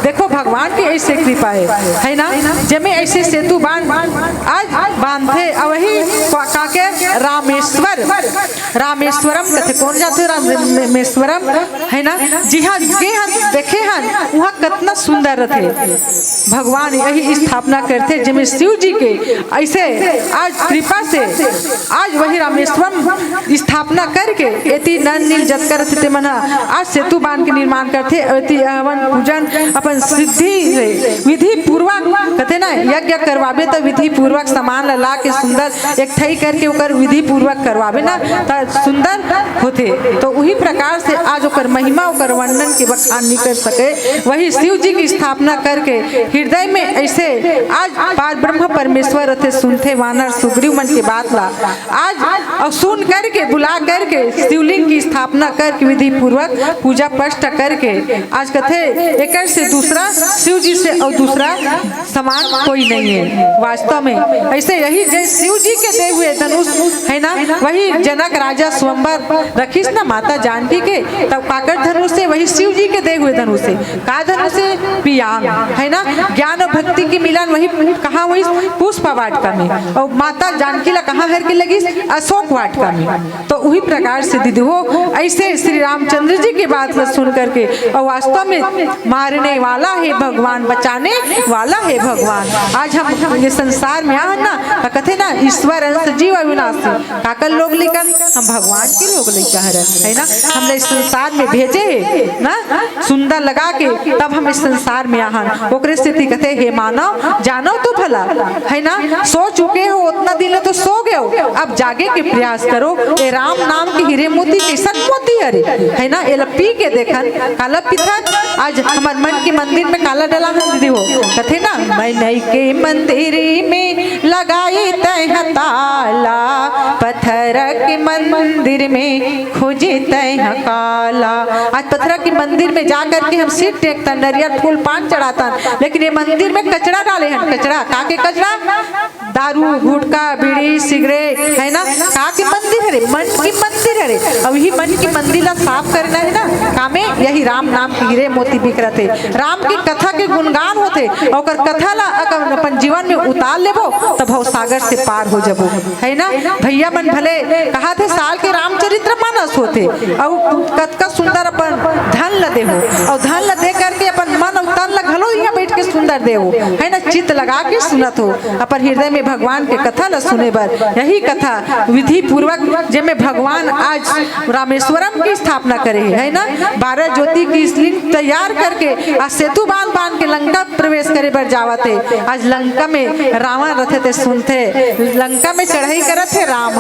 देखो भगवान की ऐसे कृपा है ना जब ऐसे सेतु बांध आज बांधते और वही काके रामेश्वर रामेश्वर, रामेश्वरम कथे कौन जाते हो रामेश्वरम है ना। जी हाँ, गे हन देखे हन वहाँ कितना सुंदर रथे भगवान यही स्थापना करते जिसमें शिव जी के ऐसे आज कृपा से आज वही रामेश्वरम स्थापना करके एति नन नील जत करते ते मना आज सेतु बांध के निर्माण करते एति हवन पूजन अपन सिद्धि विधि पूर्वक कहते ना यज्ञ करवावे तो विधि पूर्वक सामान ला के सुंदर एक ठई करके ओकर विधि पूर्वक करवावे ना तो सुंदर होते। तो वही प्रकार से आज ओकर महिमा ओकर वर्णन के बखान नहीं कर सके वही शिव जी की स्थापना करके हृदय में ऐसे आज पार ब्रह्म परमेश्वर रहते सुनते वानर सुग्रीव मन की बात ला आज और सुन करके बुला करके शिवलिंग की स्थापना करके विधि पूर्वक पूजा पष्ट करके आज कथे एक से दूसरा शिव जी से और दूसरा समान कोई नहीं है वास्तव में। ऐसे यही जय शिव जी के दे हुए धनुष है ना वही जनक राजा स्वयंवर रखीस ना माता जानकी के तब काकर धनुष से वही शिव जी के दे हुए धनुष से का धनुष से पियांग है ना ज्ञान और भक्ति की मिलन वही कहाँ वही पुष्प वाटिका में और माता जानकी ला कहाँ हर के लगी अशोक वाटिका में। तो वही प्रकार से दीदी हो ऐसे श्री रामचंद्र जी की बात सुन करके और वास्तव में मारने वाला है भगवान बचाने वाला है भगवान। आज हम ये संसार में आ ना कहते ना ईश्वर अंश जीव अविनाशी काकल लोग लिखन हम भगवान के लोग लिखा है ना हमने इस संसार में भेजे है ना सुंदर लगा के तब हम इस संसार में आहन ओकरे स्थिति कहते हे मानव जानो तो भला है ना सो चुके हो उतना दिन तो सो गए हो अब जागे के प्रयास करो ये राम नाम के हीरे मोती कैसन मोती अरे है ना ये पी के देखन काला पिथन आज हमारे मन के मंदिर में काला डला दीदी हो कथे ना मैं नई के मंदिर में लगाई तय ताला पत्थर के मंदिर में खोजे तय काला। आज पत्थर के मंदिर में जा करके हम सिर टेकता नरियल फूल पान चढ़ाता लेकिन ये मंदिर में कचरा डाले हैं कचरा काके कचरा दारू गुटखा बीड़ी सिगरेट है ना का के मंदिर है मन की मंदिर है अब यही मन की मंदिर ला साफ करना है ना कामे यही राम नाम के हीरे मोती बिक रहे राम की कथा के गुणगान होते और कथा ला अपन जीवन में उतार लेबो तब भव सागर से पार हो जबो है ना भैया मन भले कहा थे साल के रामचरित्र मानस होते और कतका सुंदर अपन धन ल देहो और धन ल दे करके अपन मन और तन ल घलो यहाँ बैठ के सुंदर देहो है ना चित्त लगा के सुनत हो अपन हृदय में भगवान के कथा ल सुने बर यही कथा विधि पूर्वक जिसमें भगवान आज रामेश्वरम की स्थापना करे है ना 12 ज्योति की लिंग तैयार करके आज सेतु बांध के लंका प्रवेश करे बर जावते आज लंका में रावण रथे थे सुनते लंका में चढ़ाई करत थे राम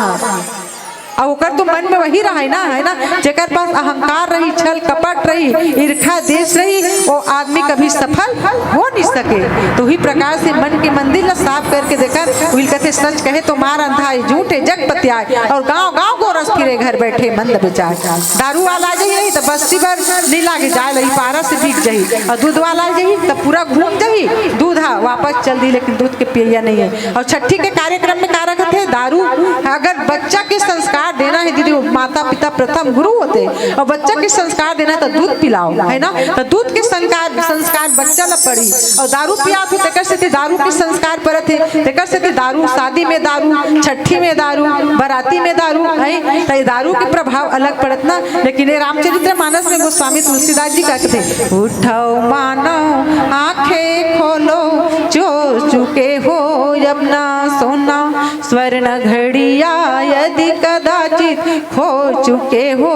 और ओकर तो मन में वही रहा है ना जेकर पास अहंकार रही छल कपट रही ईर्खा देश रही वो आदमी कभी सफल हो नहीं सके। तो वही प्रकार से मन के मंदिर साफ करके देखा वही कहते सच कहे तो मार अंधा है झूठे जग पतियाए और गांव गांव गोरस फिरे घर बैठे मंद बेचाए दारू वाला जाइए तो बस्ती भर नहीं लागे जाए लही पारा से बिक जाही और दूध वाला जाही तो पूरा घूम जाही दूध वापस चल दी लेकिन दूध के पिया नहीं है। और छठी के कार्यक्रम में कारक थे दारू अगर बच्चा के संस्कार देना है दीदी माता पिता प्रथम गुरु होते और बच्चा के संस्कार देना है तो दूध पिलाओ है ना तो दूध के संस्कार बच्चा ला पड़ी और दारू पिया थे तेकर से दारू के संस्कार पर थे तेकर से दारू शादी में दारू छठी में दारू बराती में दारू है तो दारू के प्रभाव अलग पड़त ना। लेकिन ये रामचरित्र मानस में गोस्वामी तुलसीदास जी कहते उठो मानो आंखें खोलो जो चुके हो अपना सोना स्वर्ण घड़िया यदि कदाचित खो चुके हो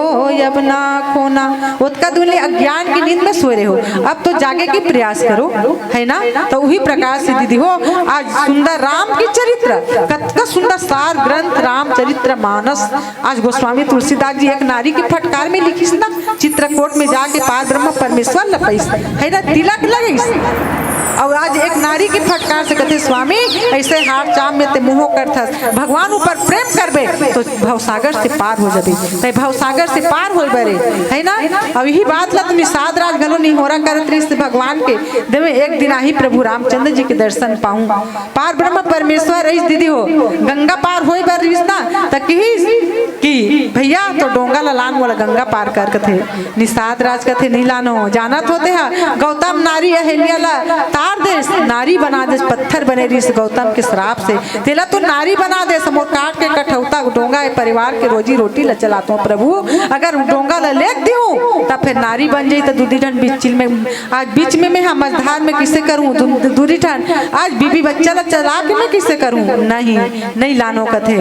अपना खोना उत्का दुले अज्ञान की नींद में सो रहे हो अब तो जागे की प्रयास करो है ना। तो वही प्रकार से दीदी हो आज सुंदर राम की चरित्र कतका सुंदर सार ग्रंथ रामचरित्र मानस आज गोस्वामी तुलसीदास जी एक नारी की फटकार में लिखी ना चित्रकूट में जाके पार ब्रह्म परमेश्वर लपैस है ना तिलक लगैस और आज एक नारी की फटकार से कहते स्वामी ऐसे हाथ चाम में ते मुँह करथस भगवान ऊपर प्रेम करबे तो भवसागर से पार हो जाबे ते भवसागर से पार हो बरे है ना। अब यही बात ला तुम साध राज घलो नहीं हो रहा करत रही भगवान के देवे एक दिन ही प्रभु रामचंद्र जी के दर्शन पाऊं पार ब्रह्म परमेश्वर रही दीदी हो गंगा पार होई बर रिश्ता तक की भैया तो डोंगा ला लान वाला गंगा पार कर कथे निषाद राज कथे नहीं लानो जानत होते हैं गौतम नारी अहिल्या ला तार दे नारी बना दे पत्थर बने रही गौतम के श्राप से तेला तो नारी बना दे समोर काट के कठौता डोंगा परिवार के रोजी रोटी ला चलाता हूँ प्रभु अगर डोंगा ला लेख दी तब फिर नारी बन जाई तो दूधी ठन बीच में आज बीच में हम मझधार में किसे करूँ दूरी ठन आज बीबी बच्चा ला चला के मैं किसे करूँ नहीं लानो कथे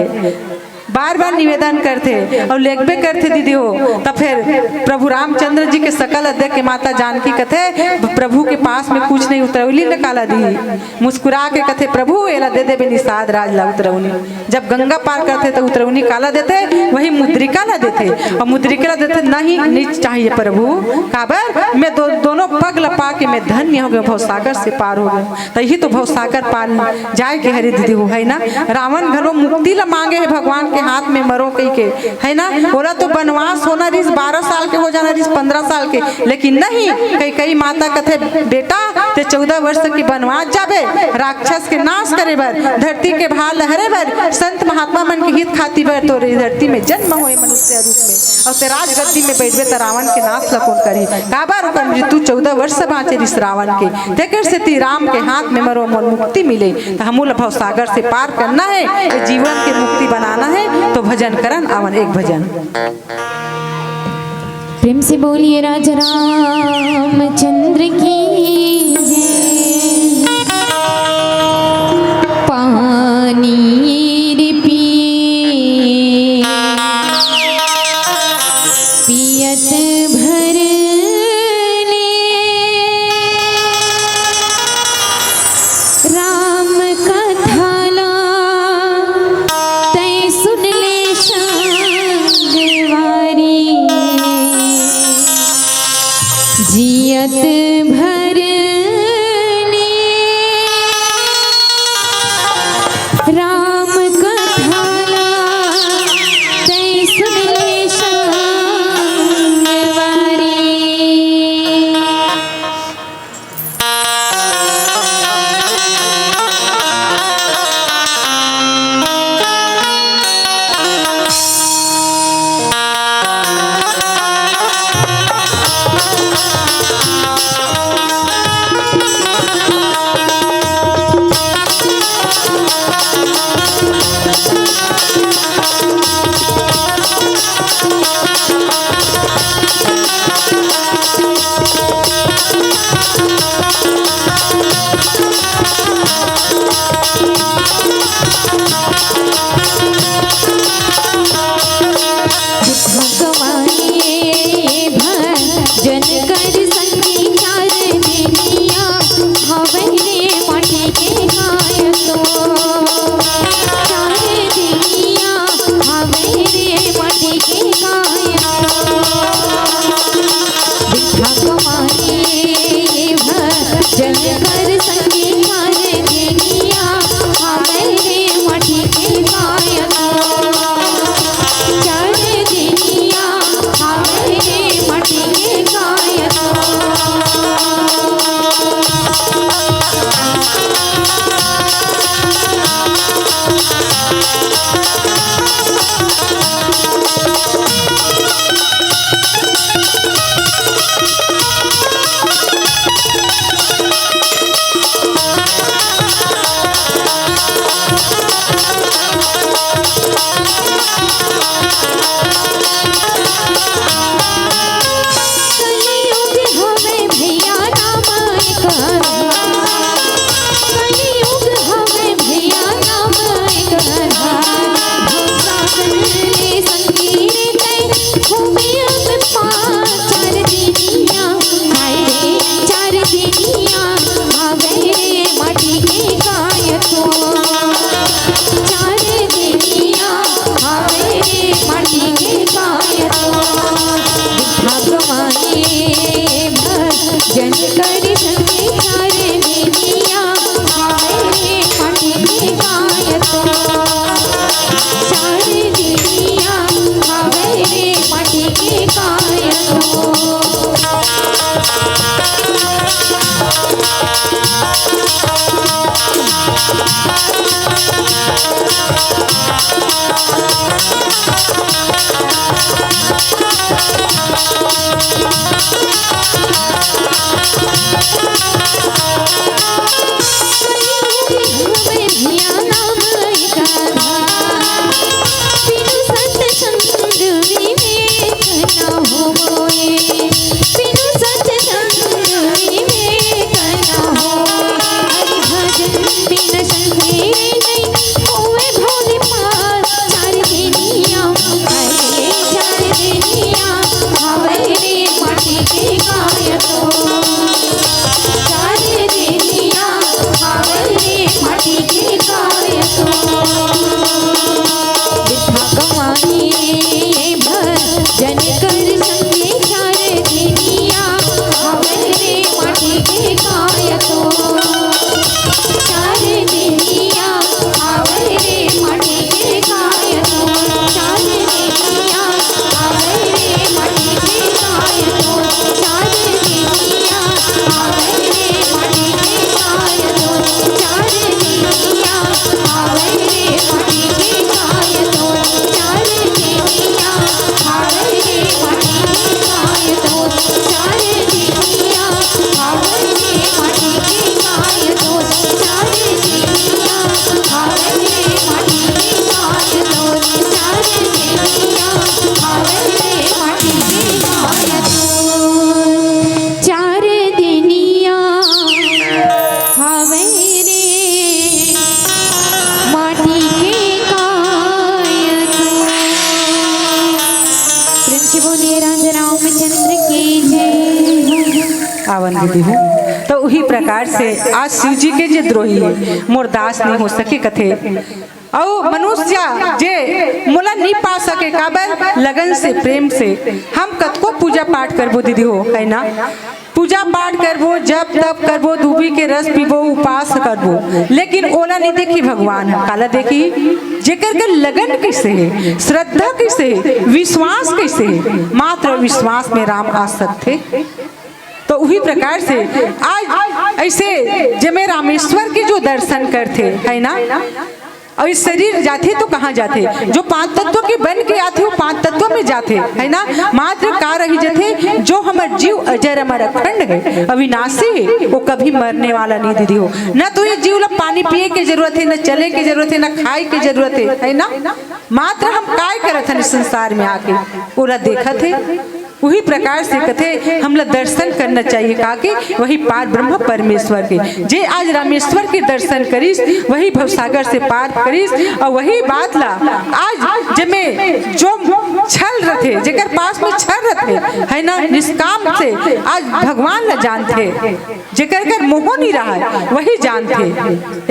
बार बार निवेदन करते और लेखबे करते दीदी हो तब फिर प्रभु रामचंद्र जी के सकल अध्यक्ष के माता जानकी कथे प्रभु के पास में कुछ नहीं उतरौली ने काला दी मुस्कुरा के कथे प्रभु एला दे दे निषाद राज ला उतरौनी जब गंगा पार करते तो उतरौनी काला देते वही मुद्रिका ला देते और मुद्रिका ला देते नहीं चाहिए प्रभु काबर मैं दोनों पग लपा के मैं धन्य हो गया भवसागर से पार हो गया तो यही तो भवसागर पार जाए के हरी दीदी हो है ना रावण घरों मुक्ति ला मांगे है भगवान के हाथ में मरो कही के है ना बोला तो बनवास होना रिस 12 साल के हो जाना रिस 15 साल के लेकिन नहीं कई माता कथे बेटा ते 14 वर्ष की बनवास जाबे राक्षस के नाश करे बर धरती के भार लहरे बर संत महात्मा मन के हित खाती बर तो धरती में जन्म होए मनुष्य रूप में और ते राज गद्दी में बैठबे त रावण के नाश ला कौन करी काबर ओकर मृत्यु 14 वर्ष बाँचे रिस रावण के तेकर से ती राम के हाथ में मरो मन मुक्ति मिले तो हमूल भव सागर से पार करना है जीवन की मुक्ति बनाना है तो भजन करन आवन एक भजन प्रेम से बोलिए राजा रामचंद्र की जय पानी रे पियत भर ले राम कथाला तै सुन ले शांगवारी जियत भर ले राम कथाला तै सुन ले शांगवारी बोलिए राजा रामचंद्र की जय। आवन दीदी हूँ तो वही प्रकार से आज शिव जी के जे द्रोही है मुरदास नहीं हो सके कथे और मनुष्य जे मोला नहीं पा सके काबर लगन से प्रेम से हम कतको पूजा पाठ करबो दीदी हो है ना पूजा पाठ करबो जब तब करबो दूबी के रस पीबो उपास करबो लेकिन ओला नहीं देखी भगवान काला देखी जेकर के लगन कैसे है श्रद्धा कैसे है विश्वास कैसे है मात्र विश्वास में राम आ सकते तो उही प्रकार से आज ऐसे जब रामेश्वर के जो दर्शन करते है ना और इस शरीर जाते तो कहाँ जाते जो 5 तत्वों के बन के आते वो 5 तत्वों में जाते है ना मात्र का रही जाते जो हमार जीव अजर अमर अखंड है अविनाशी है वो कभी मरने वाला नहीं दीदी हो न तो ये जीव ला पानी पिए के जरूरत है न चले के जरूरत है न खाए के जरूरत है ना मात्र हम काय करत हन संसार में आके पूरा देखा थे वही प्रकार से कथे हम लोग दर्शन करना चाहिए काके वही पार ब्रह्म परमेश्वर के जे आज रामेश्वर के दर्शन करीस वही भवसागर से पार करीस और वही बात ला आज जमे जो छल रथे जेकर पास में छल रथे है ना निष्काम से आज भगवान ला जानते जेकर कर मोह नहीं रहा है वही जानते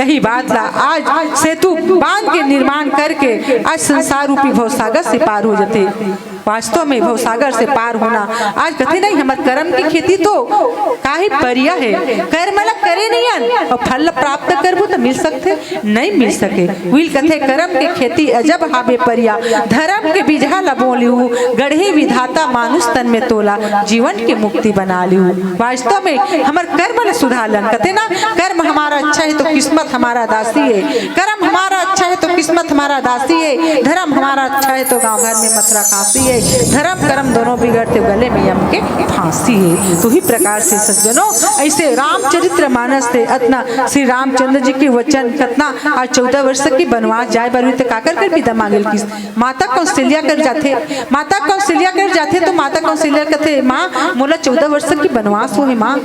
यही बात ला आज सेतु बांध के निर्माण करके आज संसार रूपी भवसागर से पार हो जाते वास्तव में भवसागर से पार होना आज कथे नहीं हमारे कर्म की खेती तो काहे परिया है कर्म ला करे नहीं और फल प्राप्त करबो तो मिल सकते नहीं मिल सके विल कथे कर्म के खेती अजब हाबे परिया धर्म के बीजा ला बोलियो गढ़े विधाता मानुष तन में तोला जीवन के मुक्ति बना लियो वास्तव में हमारे कर्म ला सुधारलन कथे ना कर्म हमारा अच्छा है तो किस्मत हमारा दासी है कर्म हमारा अच्छा है तो किस्मत हमारा दासी है धर्म हमारा अच्छा है तो गाँव घर में मथुरा काशी है धर्म कर्म दोनों बिगड़ते गले में यम के फांसी है तो ही प्रकार से सज्जनों ऐसे रामचरित्र मानस थे अतना श्री रामचंद्र जी के वचन कतना आज 14 वर्ष की बनवास जाए बरु काकर कर पिता मांगल किस माता कौशल्या कर जाते तो माता कौशल्या कहते माँ मोला 14 वर्ष की बनवास हो है माँ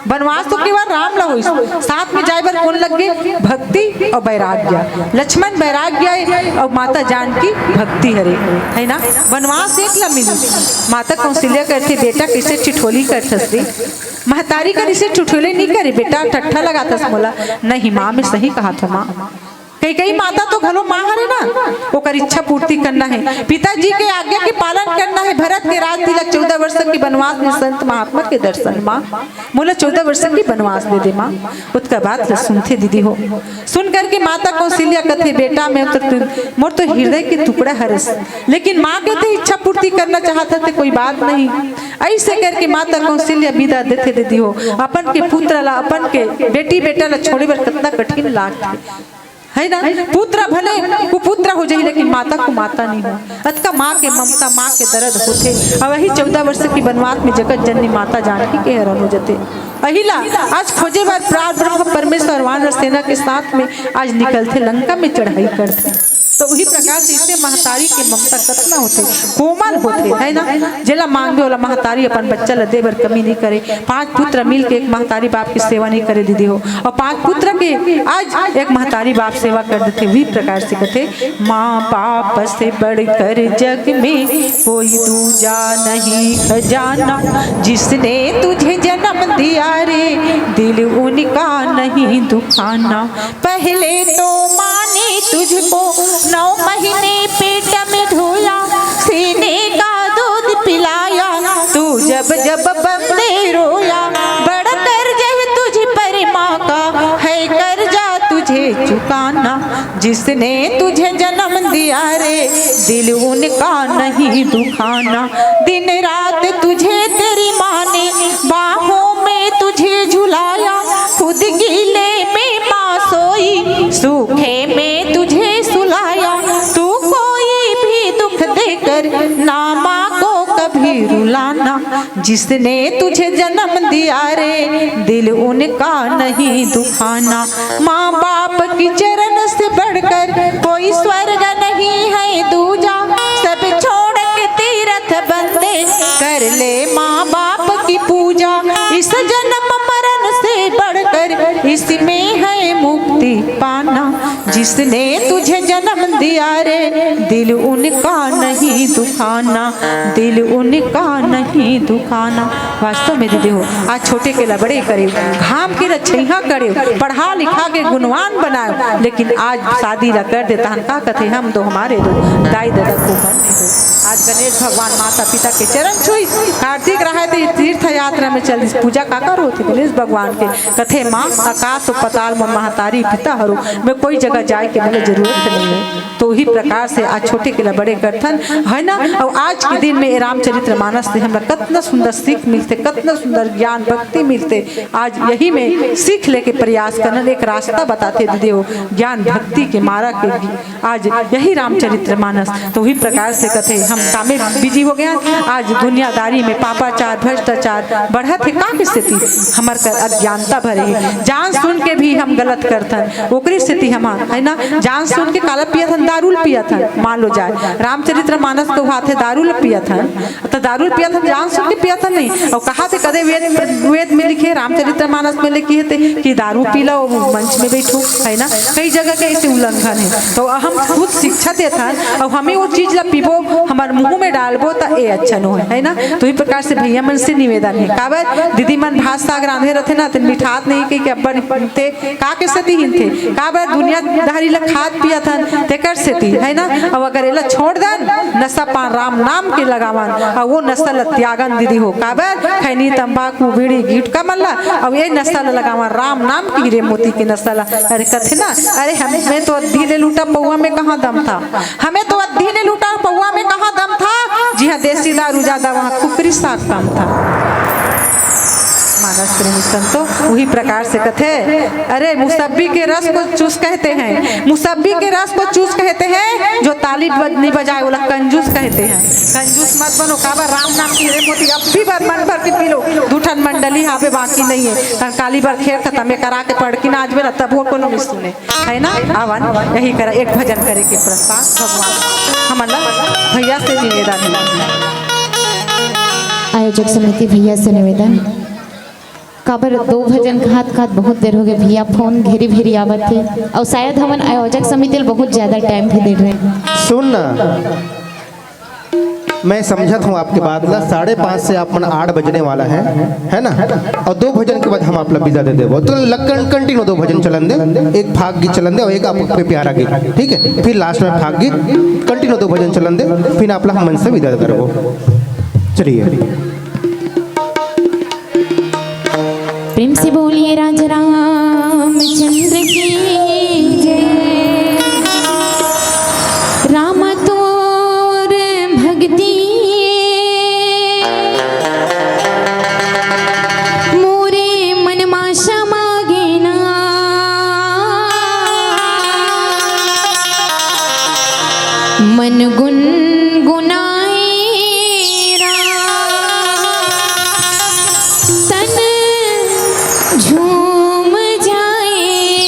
बनवास तो केवल राम ला हो साथ में जाए बर कौन लग गए भक्ति और वैराग्य लक्ष्मण वैराग्य और माता जानकी भक्ति हरे है ना बनवास एक ला मिली माता कौशल्या करते बेटा कैसे ठिठोली कर सकती महतारी का इसे ठिठोली नहीं करे बेटा ठट्ठा लगाता मोला नहीं माँ में सही कहा था माँ कई माता तो घलो माँ हरे ना ओकर इच्छा पूर्ति करना है पिताजी के आज्ञा के पालन करना है भरत के राज तिलक 14 वर्ष की बनवास में संत महात्मा के दर्शन माँ बोला 14 वर्ष की बनवास दे दे माँ उसका बात सुनते दीदी हो सुन करके माता कौशल्या कथे बेटा मैं मोर तो हृदय के टुकड़ा हरस लेकिन माँ कहते इच्छा पूर्ति करना चाहता थे कोई बात नहीं ऐसे करके माता कौशल्या विदा देते दीदी हो अपन के पुत्र ला अपन के बेटी बेटा ला छोड़े बर कितना कठिन लागते है ना पुत्र भले कुपुत्र हो जाए लेकिन माता को माता नहीं हो अतका माँ के ममता माँ के दर्द होते और वही 14 वर्ष की बनवास में जगत जननी माता जानकी के हरण हो जाते अहिला आज खोजे बार प्राण ब्रह्म परमेश्वर वानर सेना के साथ में आज निकलते लंका में चढ़ाई करते तो वही प्रकार से इससे महतारी के ममता कतना होते कोमल होते है ना जेला मांगे वाला महतारी अपन बच्चा ला देवर कमी नहीं करे 5 पुत्र मिल के एक महतारी बाप की सेवा नहीं करे दीदी हो और 5 पुत्र के आज एक महतारी बाप सेवा कर देते वही प्रकार से कहते माँ बाप से बढ़कर जग में कोई दूजा नहीं खजाना जिसने तुझे जन्म दिया रे दिल उनका नहीं दुखाना पहले तो माँ ने तुझको 9 महीने पेट में ढोया सीने का दूध पिलाया तू जब जब बंदे रोया बड़ा कर्जा है तुझे पर माँ का है कर्जा तुझे चुकाना जिसने तुझे जन्म दिया रे दिल उनका नहीं दुखाना दिन रात तुझे तेरी माँ ने बाहों में तुझे झुलाया खुद गीले में माँ सोई सूखे में तुझे सुलाया तू कोई भी दुख देकर ना माँ को कभी रुलाना जिसने तुझे जन्म दिया रे दिल उनका नहीं दुखाना माँ बाप की चरण से बढ़कर कोई स्वर्ग नहीं है दूजा सब छोड़ के तीर्थ बंदे कर ले माँ बाप की पूजा इस जन्म मरण से बढ़कर इसमें है मुक्ति पाना जिस जिसने तुझे जन्म दिया रे, दिल उनका नहीं दुखाना, दिल उनका नहीं दुखाना। वास्तव में दीदी हो, आज छोटे के लबड़े करे, घाम के रछैया करे, पढ़ा लिखा के गुणवान बनाए, लेकिन आज शादी ला कर देता हम का कथे हम दो हमारे दो दाई दादा को बनने दो। आज गणेश भगवान माता पिता के चरण छुई, कार्तिक रहे थे तीर्थ यात्रा में चल पूजा काकर होती गणेश भगवान के कथे माँ आकाश और पताल में महातारी पिता हरो, मैं कोई जगह जाए के मुझे जरूरत नहीं है। तो ही प्रकार से आज छोटे के बड़े करथन है ना। और आज के दिन में रामचरित्र मानस से हमें कितना सुंदर सीख मिलते, कितना सुंदर ज्ञान भक्ति मिलते। आज यही में सीख लेके प्रयास करना एक रास्ता बताते दीदी हो ज्ञान भक्ति के मारा के, आज यही रामचरित्र मानस। तो ही प्रकार से कथे हम कामे बिजी हो गया, आज दुनियादारी में पापाचार भ्रष्टाचार बढ़त है का स्थिति हमार कर अज्ञानता भरे है, जान सुन के भी हम गलत करथन ओकरी स्थिति हमार है ना। जान सुन के काला पिया था दारूल पिया था, मान लो जाए रामचरित्र मानस को हाथ है दारूल पिया था, तो दारूल पिया था जान सुन के पिया था नहीं। और कहा थे कदे वेद में लिखे रामचरित्र मानस में लिखे थे कि दारू पी लो मंच में बैठो है ना, कई जगह के ऐसे उल्लंघन है। तो हम खुद शिक्षा देता और हमें वो चीज ला पीबो हमारे मुंह में डालबो तो ये अच्छा न है ना। तो इस प्रकार से भैया मन से निवेदन है काबर दीदी मन भात साग रांधे रहते ना तो मिठात नहीं कही अब्बर थे का के सती हिन थे काबर दुनियादारी ला खाद पिया था ते कर सेती है ना। अब अगर एला छोड़ दन नशा पान राम नाम के लगावन और वो नशा ला त्यागन दीदी हो काबर खैनी तंबाकू बीड़ी गीट का मल्ला अब ये नशा ला लगावन राम नाम की रे मोती की नशा ला। अरे कथे ना अरे हमें तो अद्धी ने लूटा पौआ में कहाँ दम था, हमें तो अद्धी ने लूटा पौआ में कहाँ दम था। जी हाँ देसी दारू ज्यादा वहाँ कुकरी साग कम था। मानस प्रेमी संतो वही प्रकार से कथे अरे मुसब्बी के रस को चूस कहते हैं, मुसब्बी के रस को चूस कहते हैं, जो ताली नहीं बजाए वो कंजूस कहते हैं। कंजूस मत बनो काबर राम नाम की रे मोती अब भी बार मन भर के पी लो दूठन मंडली यहाँ पे बाकी नहीं है काली बार खेर खत्म करा के पढ़ की नाच में तब वो को नहीं सुने है ना। आवन यही करा एक भजन करे के प्रस्ताव भगवान हमारा भैया से निवेदन है। आयोजक समिति भैया से निवेदन काबर दो भजन खात खात बहुत देर हो गए, भैया फोन घेरी भेरी आवत थे और शायद हमन आयोजक समिति बहुत ज्यादा टाइम भी दे रहे हैं। सुन ना मैं समझत हूँ आपके बात ला 5:30 से आप मन 8 बजने वाला है ना। और 2 भजन के बाद हम आप विदा दे देवो तो लक्कन कंटिन्यू 2 भजन चलन दे, एक फाग गीत चलन दे और एक आप पे प्यारा गीत ठीक है, फिर लास्ट में फाग गीत कंटिन्यू 2 भजन चलन दे, फिर आप हम मन से विदा करबो। चलिए प्रेम से बोलिए राजा रामचंद्र की जय। राम तोर भक्ति मोरे मन मा समागे ना, मन गुन गुनाए झूम जाए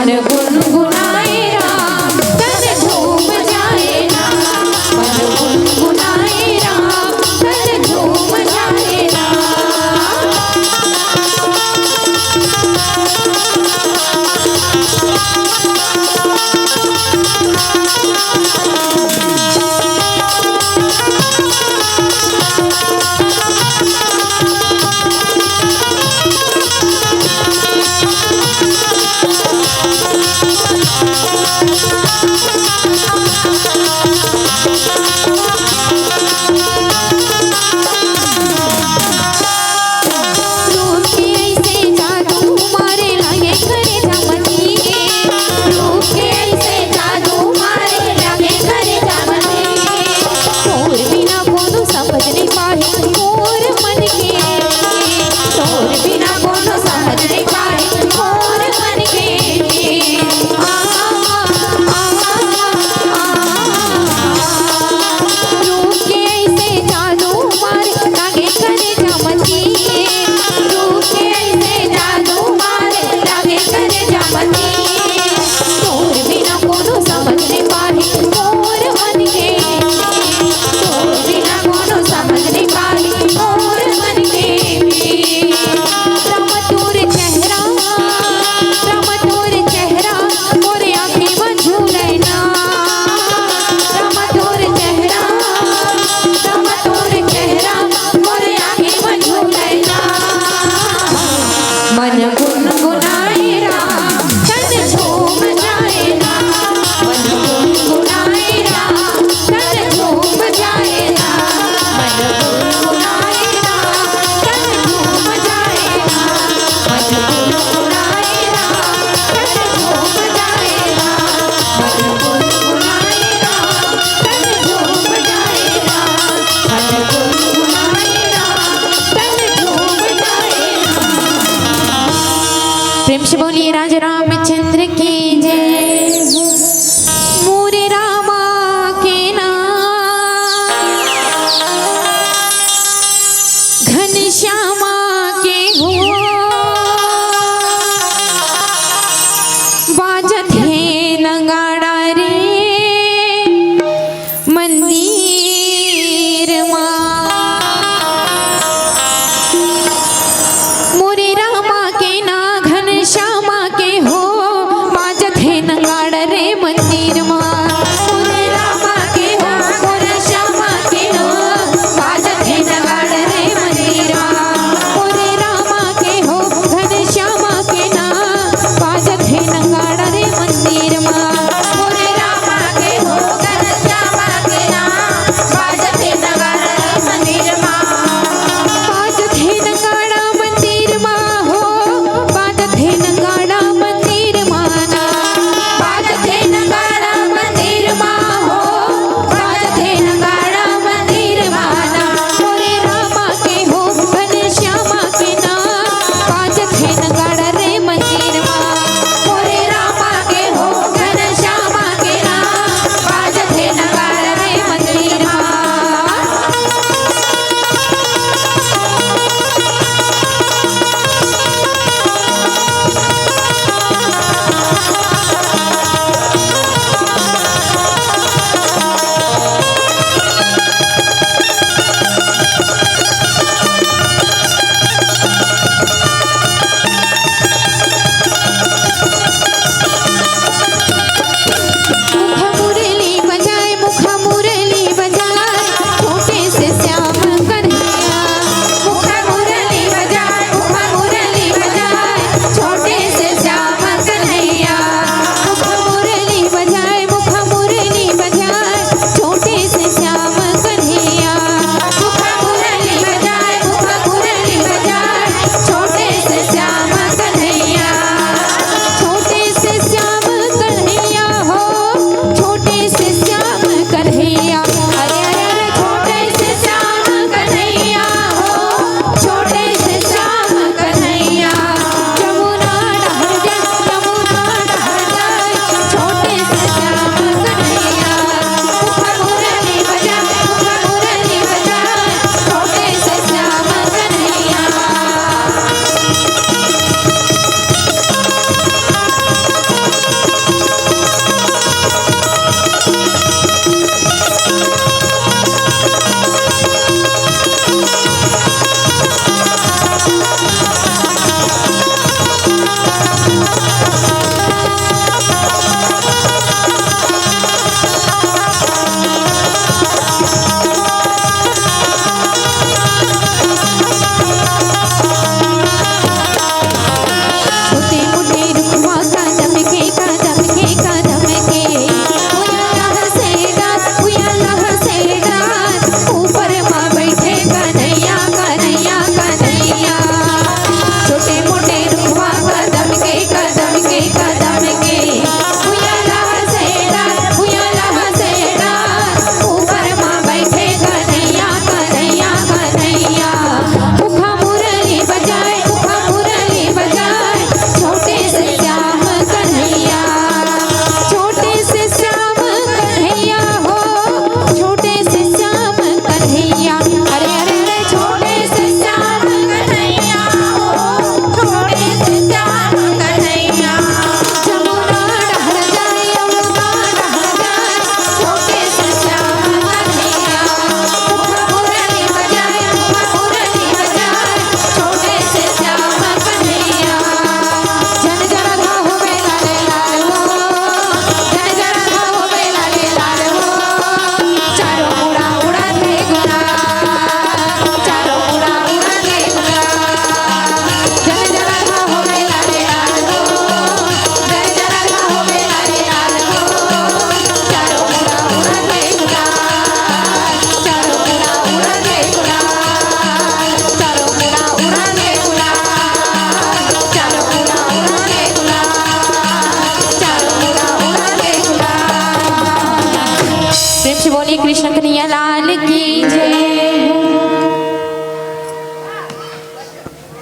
मन गुनगुनाए राम तन झूम जाए राम मन गुनगुनाए राम तन झूम जाए राम मन गुनगुनाए राम तन झूम जाए राम मन गुनगुनाए राम तन झूम जाए राम मन गुनगुनाए राम तन झूम जाए राम मन गुनगुनाए राम तन झूम जाए राम मन गुनगुनाए राम तन झूम जाए राम मन गुनगुनाए राम तन झूम जाए राम। प्रेम से बोलिए राजा रामचंद्र की जय।